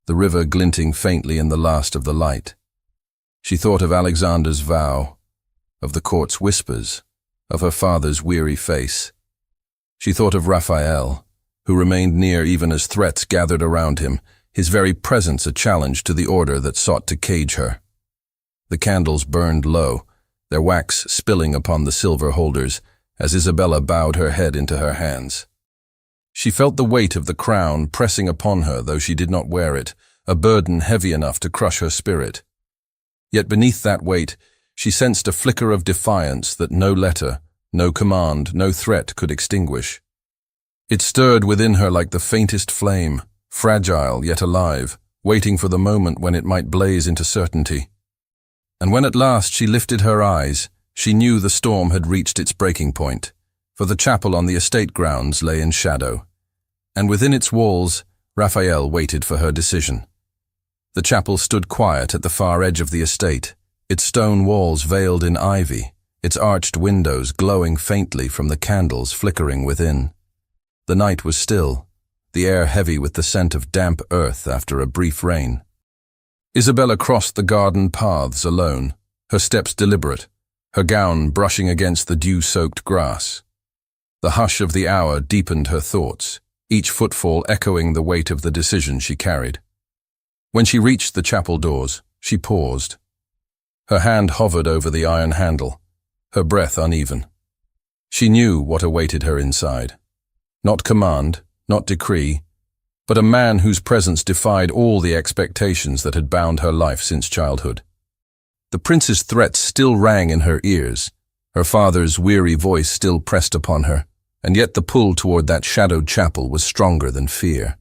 A: the river glinting faintly in the last of the light. She thought of Alexander's vow, of the court's whispers, of her father's weary face. She thought of Raphael, who remained near even as threats gathered around him, his very presence a challenge to the order that sought to cage her. The candles burned low, their wax spilling upon the silver holders, as Isabella bowed her head into her hands. She felt the weight of the crown pressing upon her, though she did not wear it, a burden heavy enough to crush her spirit. Yet beneath that weight, she sensed a flicker of defiance that no letter, no command, no threat could extinguish. It stirred within her like the faintest flame, fragile yet alive, waiting for the moment when it might blaze into certainty. And when at last she lifted her eyes, she knew the storm had reached its breaking point, for the chapel on the estate grounds lay in shadow, and within its walls, Raphael waited for her decision. The chapel stood quiet at the far edge of the estate, its stone walls veiled in ivy, its arched windows glowing faintly from the candles flickering within. The night was still, the air heavy with the scent of damp earth after a brief rain. Isabella crossed the garden paths alone, her steps deliberate, her gown brushing against the dew-soaked grass. The hush of the hour deepened her thoughts, each footfall echoing the weight of the decision she carried. When she reached the chapel doors, she paused. Her hand hovered over the iron handle, her breath uneven. She knew what awaited her inside. Not command, not decree, but a man whose presence defied all the expectations that had bound her life since childhood. The prince's threats still rang in her ears, her father's weary voice still pressed upon her, and yet the pull toward that shadowed chapel was stronger than fear.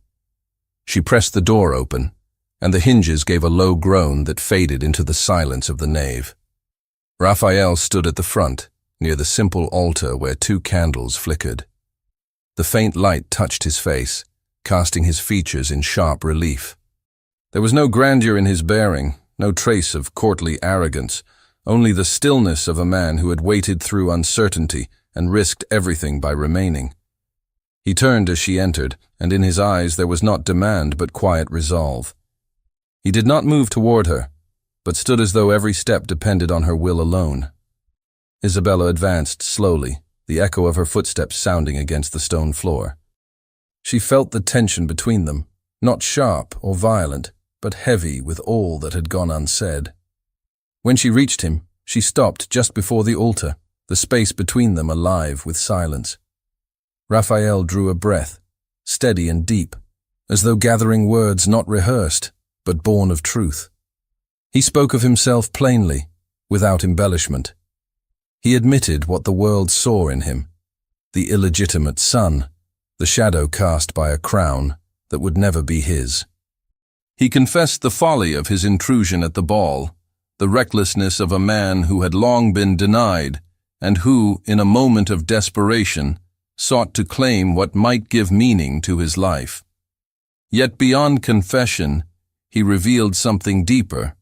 A: She pressed the door open, and the hinges gave a low groan that faded into the silence of the nave. Raphael stood at the front, near the simple altar where 2 candles flickered. The faint light touched his face, casting his features in sharp relief. There was no grandeur in his bearing, no trace of courtly arrogance, only the stillness of a man who had waited through uncertainty and risked everything by remaining. He turned as she entered, and in his eyes there was not demand but quiet resolve. He did not move toward her, but stood as though every step depended on her will alone. Isabella advanced slowly, the echo of her footsteps sounding against the stone floor. She felt the tension between them, not sharp or violent, but heavy with all that had gone unsaid. When she reached him, she stopped just before the altar, the space between them alive with silence. Raphael drew a breath, steady and deep, as though gathering words not rehearsed, but born of truth. He spoke of himself plainly, without embellishment. He admitted what the world saw in him, the illegitimate son, the shadow cast by a crown that would never be his. He confessed the folly of his intrusion at the ball, the recklessness of a man who had long been denied, and who, in a moment of desperation, sought to claim what might give meaning to his life. Yet beyond confession, he revealed something deeper,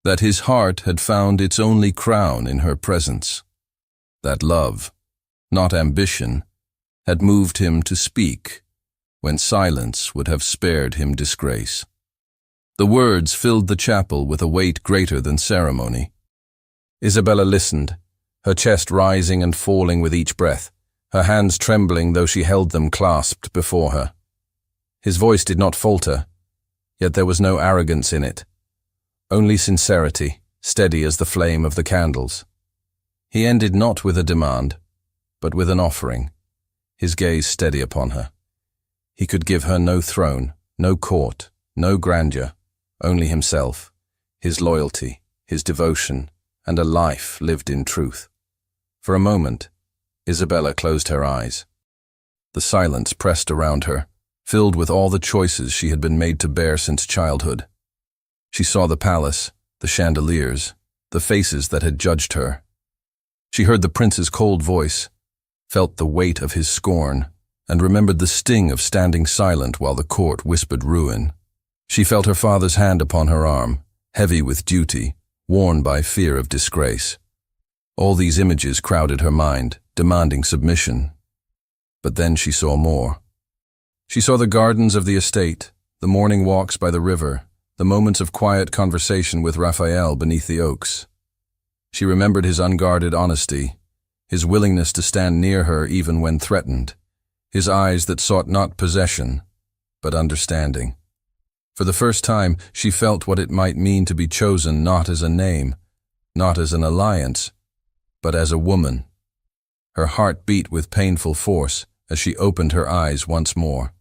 A: that his heart had found its only crown in her presence. That love, not ambition, had moved him to speak, when silence would have spared him disgrace. The words filled the chapel with a weight greater than ceremony. Isabella listened, her chest rising and falling with each breath, her hands trembling though she held them clasped before her. His voice did not falter, yet there was no arrogance in it, only sincerity, steady as the flame of the candles. He ended not with a demand, but with an offering, his gaze steady upon her. He could give her no throne, no court, no grandeur, only himself, his loyalty, his devotion, and a life lived in truth. For a moment, Isabella closed her eyes. The silence pressed around her, filled with all the choices she had been made to bear since childhood. She saw the palace, the chandeliers, the faces that had judged her. She heard the prince's cold voice, felt the weight of his scorn, and remembered the sting of standing silent while the court whispered ruin. She felt her father's hand upon her arm, heavy with duty, worn by fear of disgrace. All these images crowded her mind, demanding submission. But then she saw more. She saw the gardens of the estate, the morning walks by the river, the moments of quiet conversation with Raphael beneath the oaks. She remembered his unguarded honesty, his willingness to stand near her even when threatened, his eyes that sought not possession, but understanding. For the first time, she felt what it might mean to be chosen not as a name, not as an alliance, but as a woman. Her heart beat with painful force as she opened her eyes once more.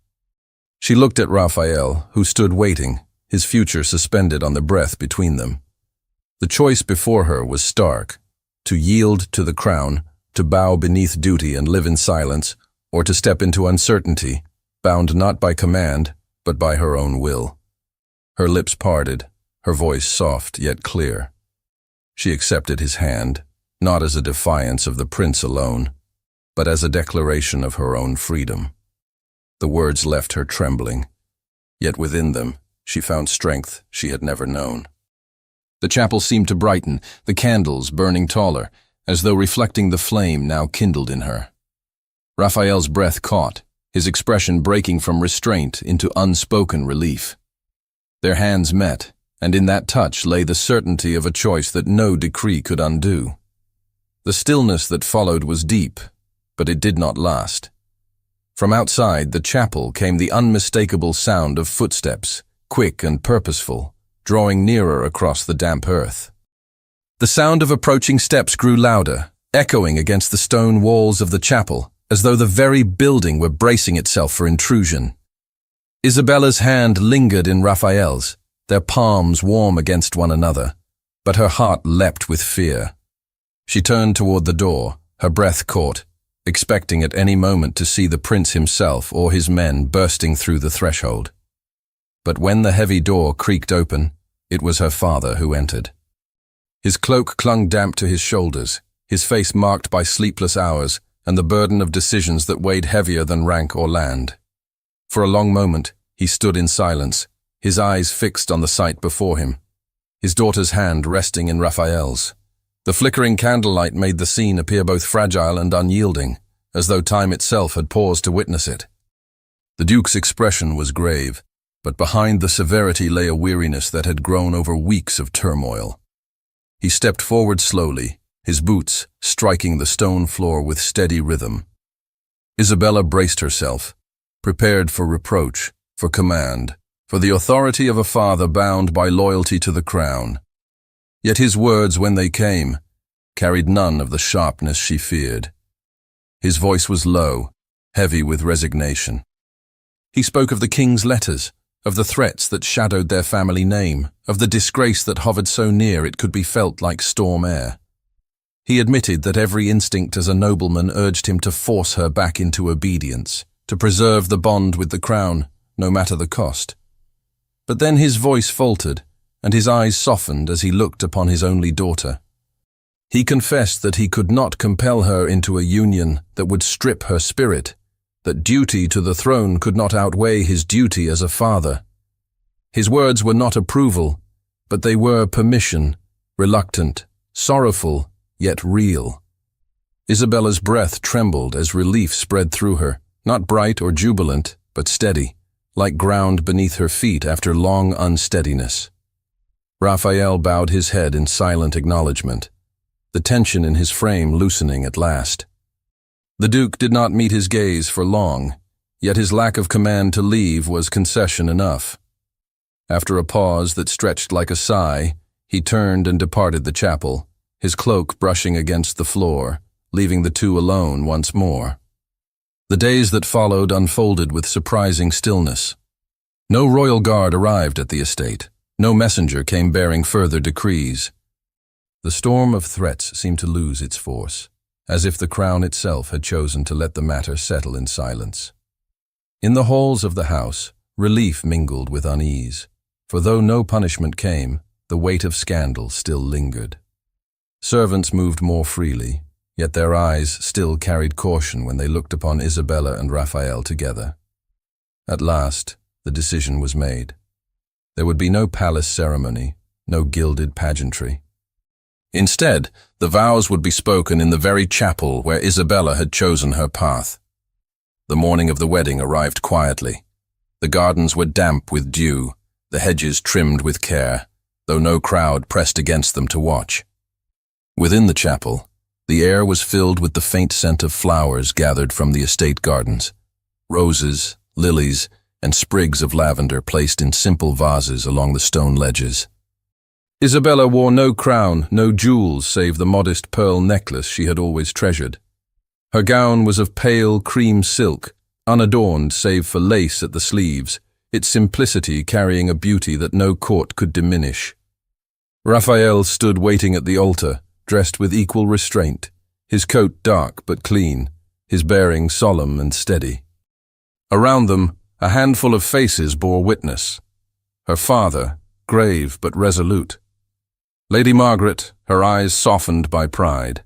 A: She looked at Raphael, who stood waiting, his future suspended on the breath between them. The choice before her was stark: to yield to the crown, to bow beneath duty and live in silence, or to step into uncertainty, bound not by command, but by her own will. Her lips parted, her voice soft yet clear. She accepted his hand, not as a defiance of the prince alone, but as a declaration of her own freedom. The words left her trembling, yet within them she found strength she had never known. The chapel seemed to brighten, the candles burning taller, as though reflecting the flame now kindled in her. Raphael's breath caught, his expression breaking from restraint into unspoken relief. Their hands met, and in that touch lay the certainty of a choice that no decree could undo. The stillness that followed was deep, but it did not last. From outside the chapel came the unmistakable sound of footsteps, quick and purposeful, drawing nearer across the damp earth. The sound of approaching steps grew louder, echoing against the stone walls of the chapel, as though the very building were bracing itself for intrusion. Isabella's hand lingered in Raphael's, their palms warm against one another, but her heart leapt with fear. She turned toward the door, her breath caught, expecting at any moment to see the prince himself or his men bursting through the threshold. But when the heavy door creaked open, it was her father who entered. His cloak clung damp to his shoulders, his face marked by sleepless hours and the burden of decisions that weighed heavier than rank or land. For a long moment, he stood in silence, his eyes fixed on the sight before him, his daughter's hand resting in Raphael's. The flickering candlelight made the scene appear both fragile and unyielding, as though time itself had paused to witness it. The Duke's expression was grave, but behind the severity lay a weariness that had grown over weeks of turmoil. He stepped forward slowly, his boots striking the stone floor with steady rhythm. Isabella braced herself, prepared for reproach, for command, for the authority of a father bound by loyalty to the crown. Yet his words, when they came, carried none of the sharpness she feared. His voice was low, heavy with resignation. He spoke of the king's letters, of the threats that shadowed their family name, of the disgrace that hovered so near it could be felt like storm air. He admitted that every instinct as a nobleman urged him to force her back into obedience, to preserve the bond with the crown, no matter the cost. But then his voice faltered, and his eyes softened as he looked upon his only daughter. He confessed that he could not compel her into a union that would strip her spirit, that duty to the throne could not outweigh his duty as a father. His words were not approval, but they were permission, reluctant, sorrowful, yet real. Isabella's breath trembled as relief spread through her, not bright or jubilant, but steady, like ground beneath her feet after long unsteadiness. Raphael bowed his head in silent acknowledgement, the tension in his frame loosening at last. The Duke did not meet his gaze for long, yet his lack of command to leave was concession enough. After a pause that stretched like a sigh, he turned and departed the chapel, his cloak brushing against the floor, leaving the two alone once more. The days that followed unfolded with surprising stillness. No royal guard arrived at the estate. No messenger came bearing further decrees. The storm of threats seemed to lose its force, as if the crown itself had chosen to let the matter settle in silence. In the halls of the house, relief mingled with unease, for though no punishment came, the weight of scandal still lingered. Servants moved more freely, yet their eyes still carried caution when they looked upon Isabella and Raphael together. At last, the decision was made. There would be no palace ceremony, no gilded pageantry. Instead, the vows would be spoken in the very chapel where Isabella had chosen her path. The morning of the wedding arrived quietly. The gardens were damp with dew, the hedges trimmed with care, though no crowd pressed against them to watch. Within the chapel, the air was filled with the faint scent of flowers gathered from the estate gardens, roses, lilies, and sprigs of lavender placed in simple vases along the stone ledges. Isabella wore no crown, no jewels save the modest pearl necklace she had always treasured. Her gown was of pale cream silk, unadorned save for lace at the sleeves, its simplicity carrying a beauty that no court could diminish. Raphael stood waiting at the altar, dressed with equal restraint, his coat dark but clean, his bearing solemn and steady. Around them, a handful of faces bore witness. Her father, grave but resolute. Lady Margaret, her eyes softened by pride.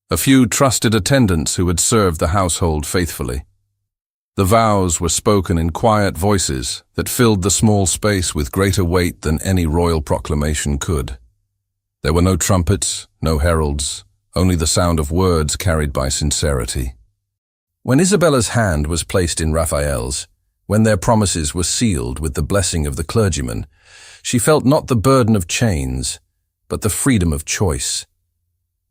A: A few trusted attendants who had served the household faithfully. The vows were spoken in quiet voices that filled the small space with greater weight than any royal proclamation could. There were no trumpets, no heralds, only the sound of words carried by sincerity. When Isabella's hand was placed in Raphael's, when their promises were sealed with the blessing of the clergyman, she felt not the burden of chains, but the freedom of choice.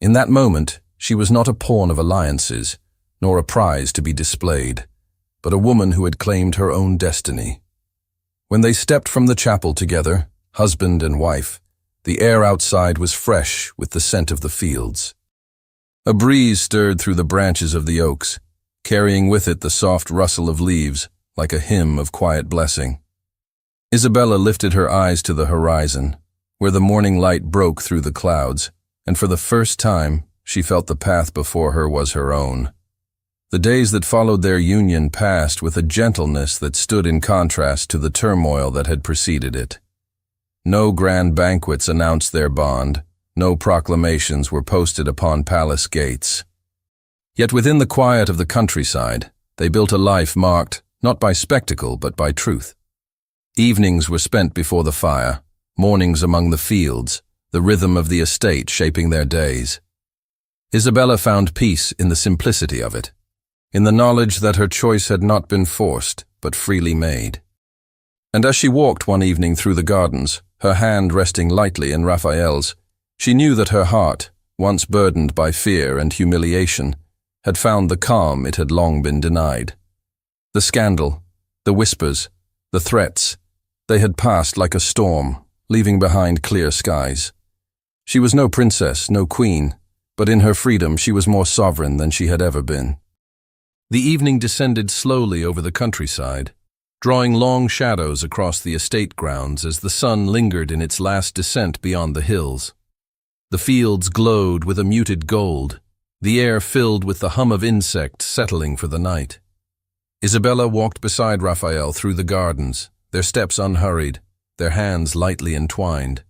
A: In that moment, she was not a pawn of alliances, nor a prize to be displayed, but a woman who had claimed her own destiny. When they stepped from the chapel together, husband and wife, the air outside was fresh with the scent of the fields. A breeze stirred through the branches of the oaks, carrying with it the soft rustle of leaves, like a hymn of quiet blessing. Isabella lifted her eyes to the horizon, where the morning light broke through the clouds, and for the first time she felt the path before her was her own. The days that followed their union passed with a gentleness that stood in contrast to the turmoil that had preceded it. No grand banquets announced their bond, no proclamations were posted upon palace gates. Yet within the quiet of the countryside, they built a life marked not by spectacle but by truth. Evenings were spent before the fire, mornings among the fields, the rhythm of the estate shaping their days. Isabella found peace in the simplicity of it, in the knowledge that her choice had not been forced but freely made. And as she walked one evening through the gardens, her hand resting lightly in Raphael's, she knew that her heart, once burdened by fear and humiliation, had found the calm it had long been denied. The scandal, the whispers, the threats, they had passed like a storm, leaving behind clear skies. She was no princess, no queen, but in her freedom she was more sovereign than she had ever been. The evening descended slowly over the countryside, drawing long shadows across the estate grounds as the sun lingered in its last descent beyond the hills. The fields glowed with a muted gold, the air filled with the hum of insects settling for the night. Isabella walked beside Raphael through the gardens, their steps unhurried, their hands lightly entwined.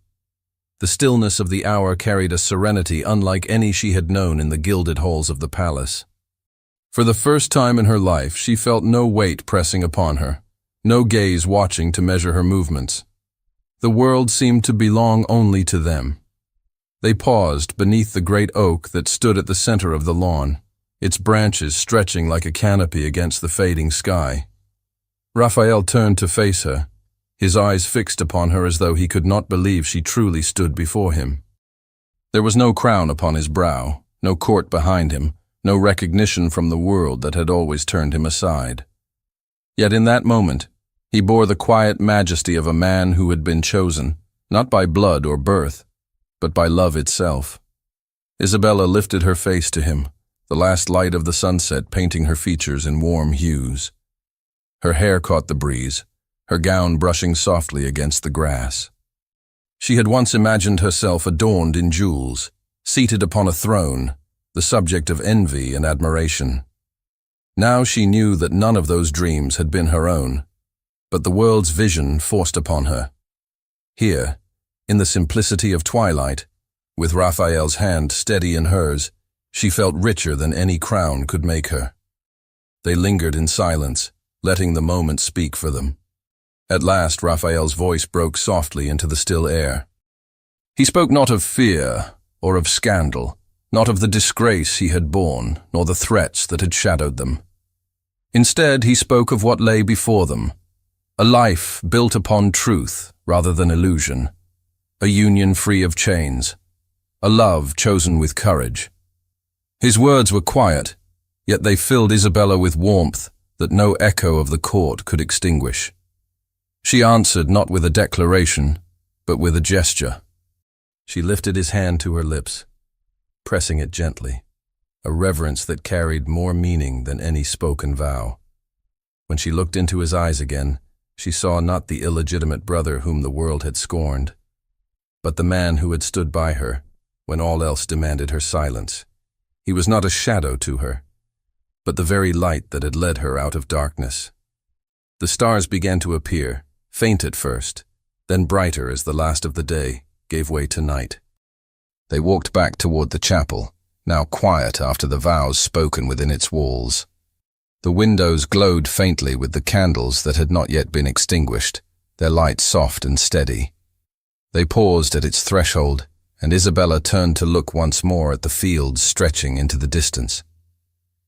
A: The stillness of the hour carried a serenity unlike any she had known in the gilded halls of the palace. For the first time in her life, she felt no weight pressing upon her, no gaze watching to measure her movements. The world seemed to belong only to them. They paused beneath the great oak that stood at the center of the lawn, its branches stretching like a canopy against the fading sky. Raphael turned to face her, his eyes fixed upon her as though he could not believe she truly stood before him. There was no crown upon his brow, no court behind him, no recognition from the world that had always turned him aside. Yet in that moment, he bore the quiet majesty of a man who had been chosen, not by blood or birth, but by love itself. Isabella lifted her face to him, the last light of the sunset painting her features in warm hues. Her hair caught the breeze, her gown brushing softly against the grass. She had once imagined herself adorned in jewels, seated upon a throne, the subject of envy and admiration. Now she knew that none of those dreams had been her own, but the world's vision forced upon her. Here, in the simplicity of twilight, with Raphael's hand steady in hers, she felt richer than any crown could make her. They lingered in silence, letting the moment speak for them. At last Raphael's voice broke softly into the still air. He spoke not of fear or of scandal, not of the disgrace he had borne, nor the threats that had shadowed them. Instead, he spoke of what lay before them, A life built upon truth rather than illusion. A union free of chains. A love chosen with courage. His words were quiet, yet they filled Isabella with warmth that no echo of the court could extinguish. She answered not with a declaration, but with a gesture. She lifted his hand to her lips, pressing it gently, a reverence that carried more meaning than any spoken vow. When she looked into his eyes again, she saw not the illegitimate brother whom the world had scorned, but the man who had stood by her when all else demanded her silence. He was not a shadow to her, but the very light that had led her out of darkness. The stars began to appear, faint at first, then brighter as the last of the day gave way to night. They walked back toward the chapel, now quiet after the vows spoken within its walls. The windows glowed faintly with the candles that had not yet been extinguished, their light soft and steady. They paused at its threshold, and Isabella turned to look once more at the fields stretching into the distance.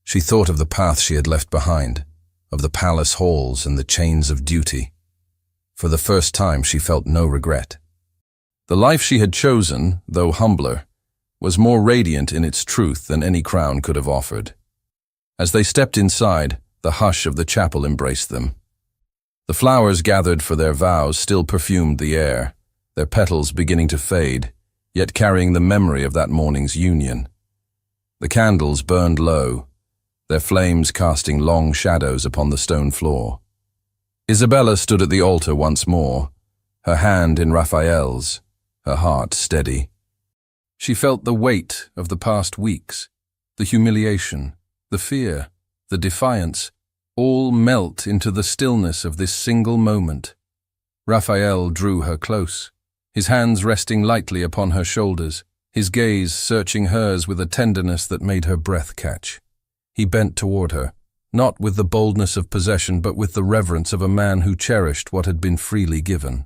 A: She thought of the path she had left behind, of the palace halls and the chains of duty. For the first time she felt no regret. The life she had chosen, though humbler, was more radiant in its truth than any crown could have offered. As they stepped inside, the hush of the chapel embraced them. The flowers gathered for their vows still perfumed the air, their petals beginning to fade, yet carrying the memory of that morning's union. The candles burned low, their flames casting long shadows upon the stone floor. Isabella stood at the altar once more, her hand in Raphael's, her heart steady. She felt the weight of the past weeks, the humiliation, the fear, the defiance, all melt into the stillness of this single moment. Raphael drew her close, his hands resting lightly upon her shoulders, his gaze searching hers with a tenderness that made her breath catch. He bent toward her, not with the boldness of possession but with the reverence of a man who cherished what had been freely given.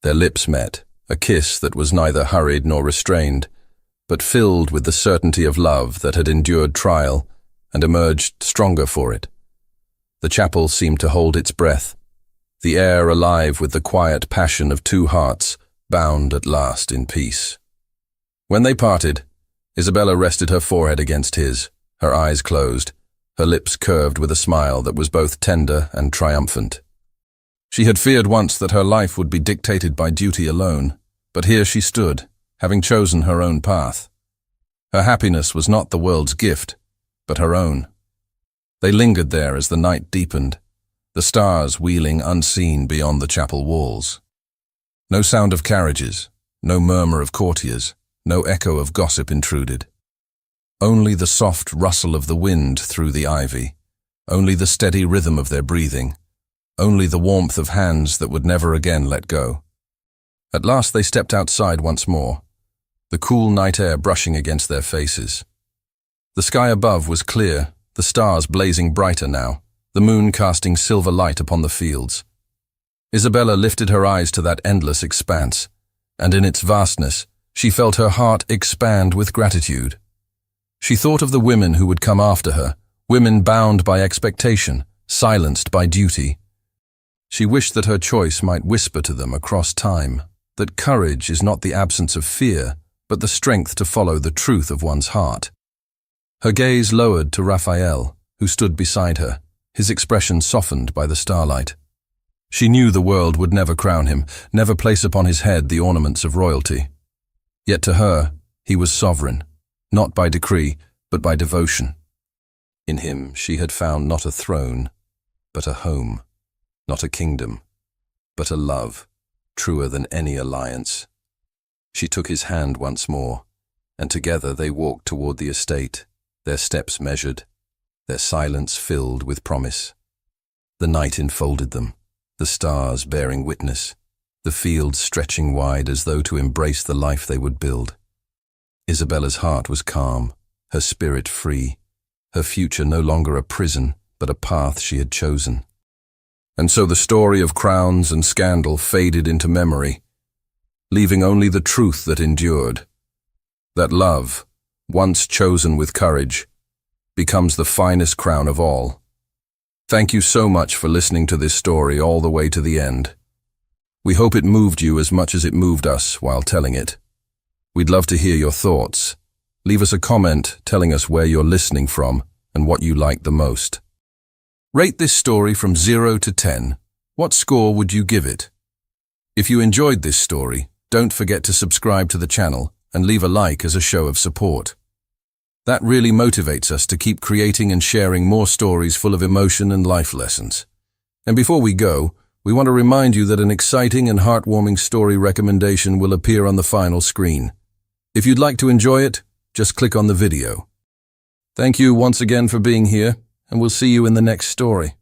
A: Their lips met, a kiss that was neither hurried nor restrained, but filled with the certainty of love that had endured trial and emerged stronger for it. The chapel seemed to hold its breath, the air alive with the quiet passion of two hearts bound at last in peace. When they parted, Isabella rested her forehead against his, her eyes closed, her lips curved with a smile that was both tender and triumphant. She had feared once that her life would be dictated by duty alone, but here she stood, having chosen her own path. Her happiness was not the world's gift, but her own. They lingered there as the night deepened, the stars wheeling unseen beyond the chapel walls. No sound of carriages, no murmur of courtiers, no echo of gossip intruded. Only the soft rustle of the wind through the ivy, only the steady rhythm of their breathing, only the warmth of hands that would never again let go. At last they stepped outside once more, the cool night air brushing against their faces. The sky above was clear, the stars blazing brighter now, the moon casting silver light upon the fields. Isabella lifted her eyes to that endless expanse, and in its vastness she felt her heart expand with gratitude. She thought of the women who would come after her, women bound by expectation, silenced by duty. She wished that her choice might whisper to them across time that courage is not the absence of fear, but the strength to follow the truth of one's heart. Her gaze lowered to Raphael, who stood beside her, his expression softened by the starlight. She knew the world would never crown him, never place upon his head the ornaments of royalty. Yet to her, he was sovereign, not by decree, but by devotion. In him she had found not a throne, but a home, not a kingdom, but a love, truer than any alliance. She took his hand once more, and together they walked toward the estate, their steps measured, their silence filled with promise. The night enfolded them, the stars bearing witness, the fields stretching wide as though to embrace the life they would build. Isabella's heart was calm, her spirit free, her future no longer a prison, but a path she had chosen. And so the story of crowns and scandal faded into memory, leaving only the truth that endured, that love, once chosen with courage, becomes the finest crown of all. Thank you so much for listening to this story all the way to the end. We hope it moved you as much as it moved us while telling it. We'd love to hear your thoughts. Leave us a comment telling us where you're listening from and what you liked the most. Rate this story from 0 to 10. What score would you give it? If you enjoyed this story, don't forget to subscribe to the channel and leave a like as a show of support. That really motivates us to keep creating and sharing more stories full of emotion and life lessons. And before we go, we want to remind you that an exciting and heartwarming story recommendation will appear on the final screen. If you'd like to enjoy it, just click on the video. Thank you once again for being here, and we'll see you in the next story.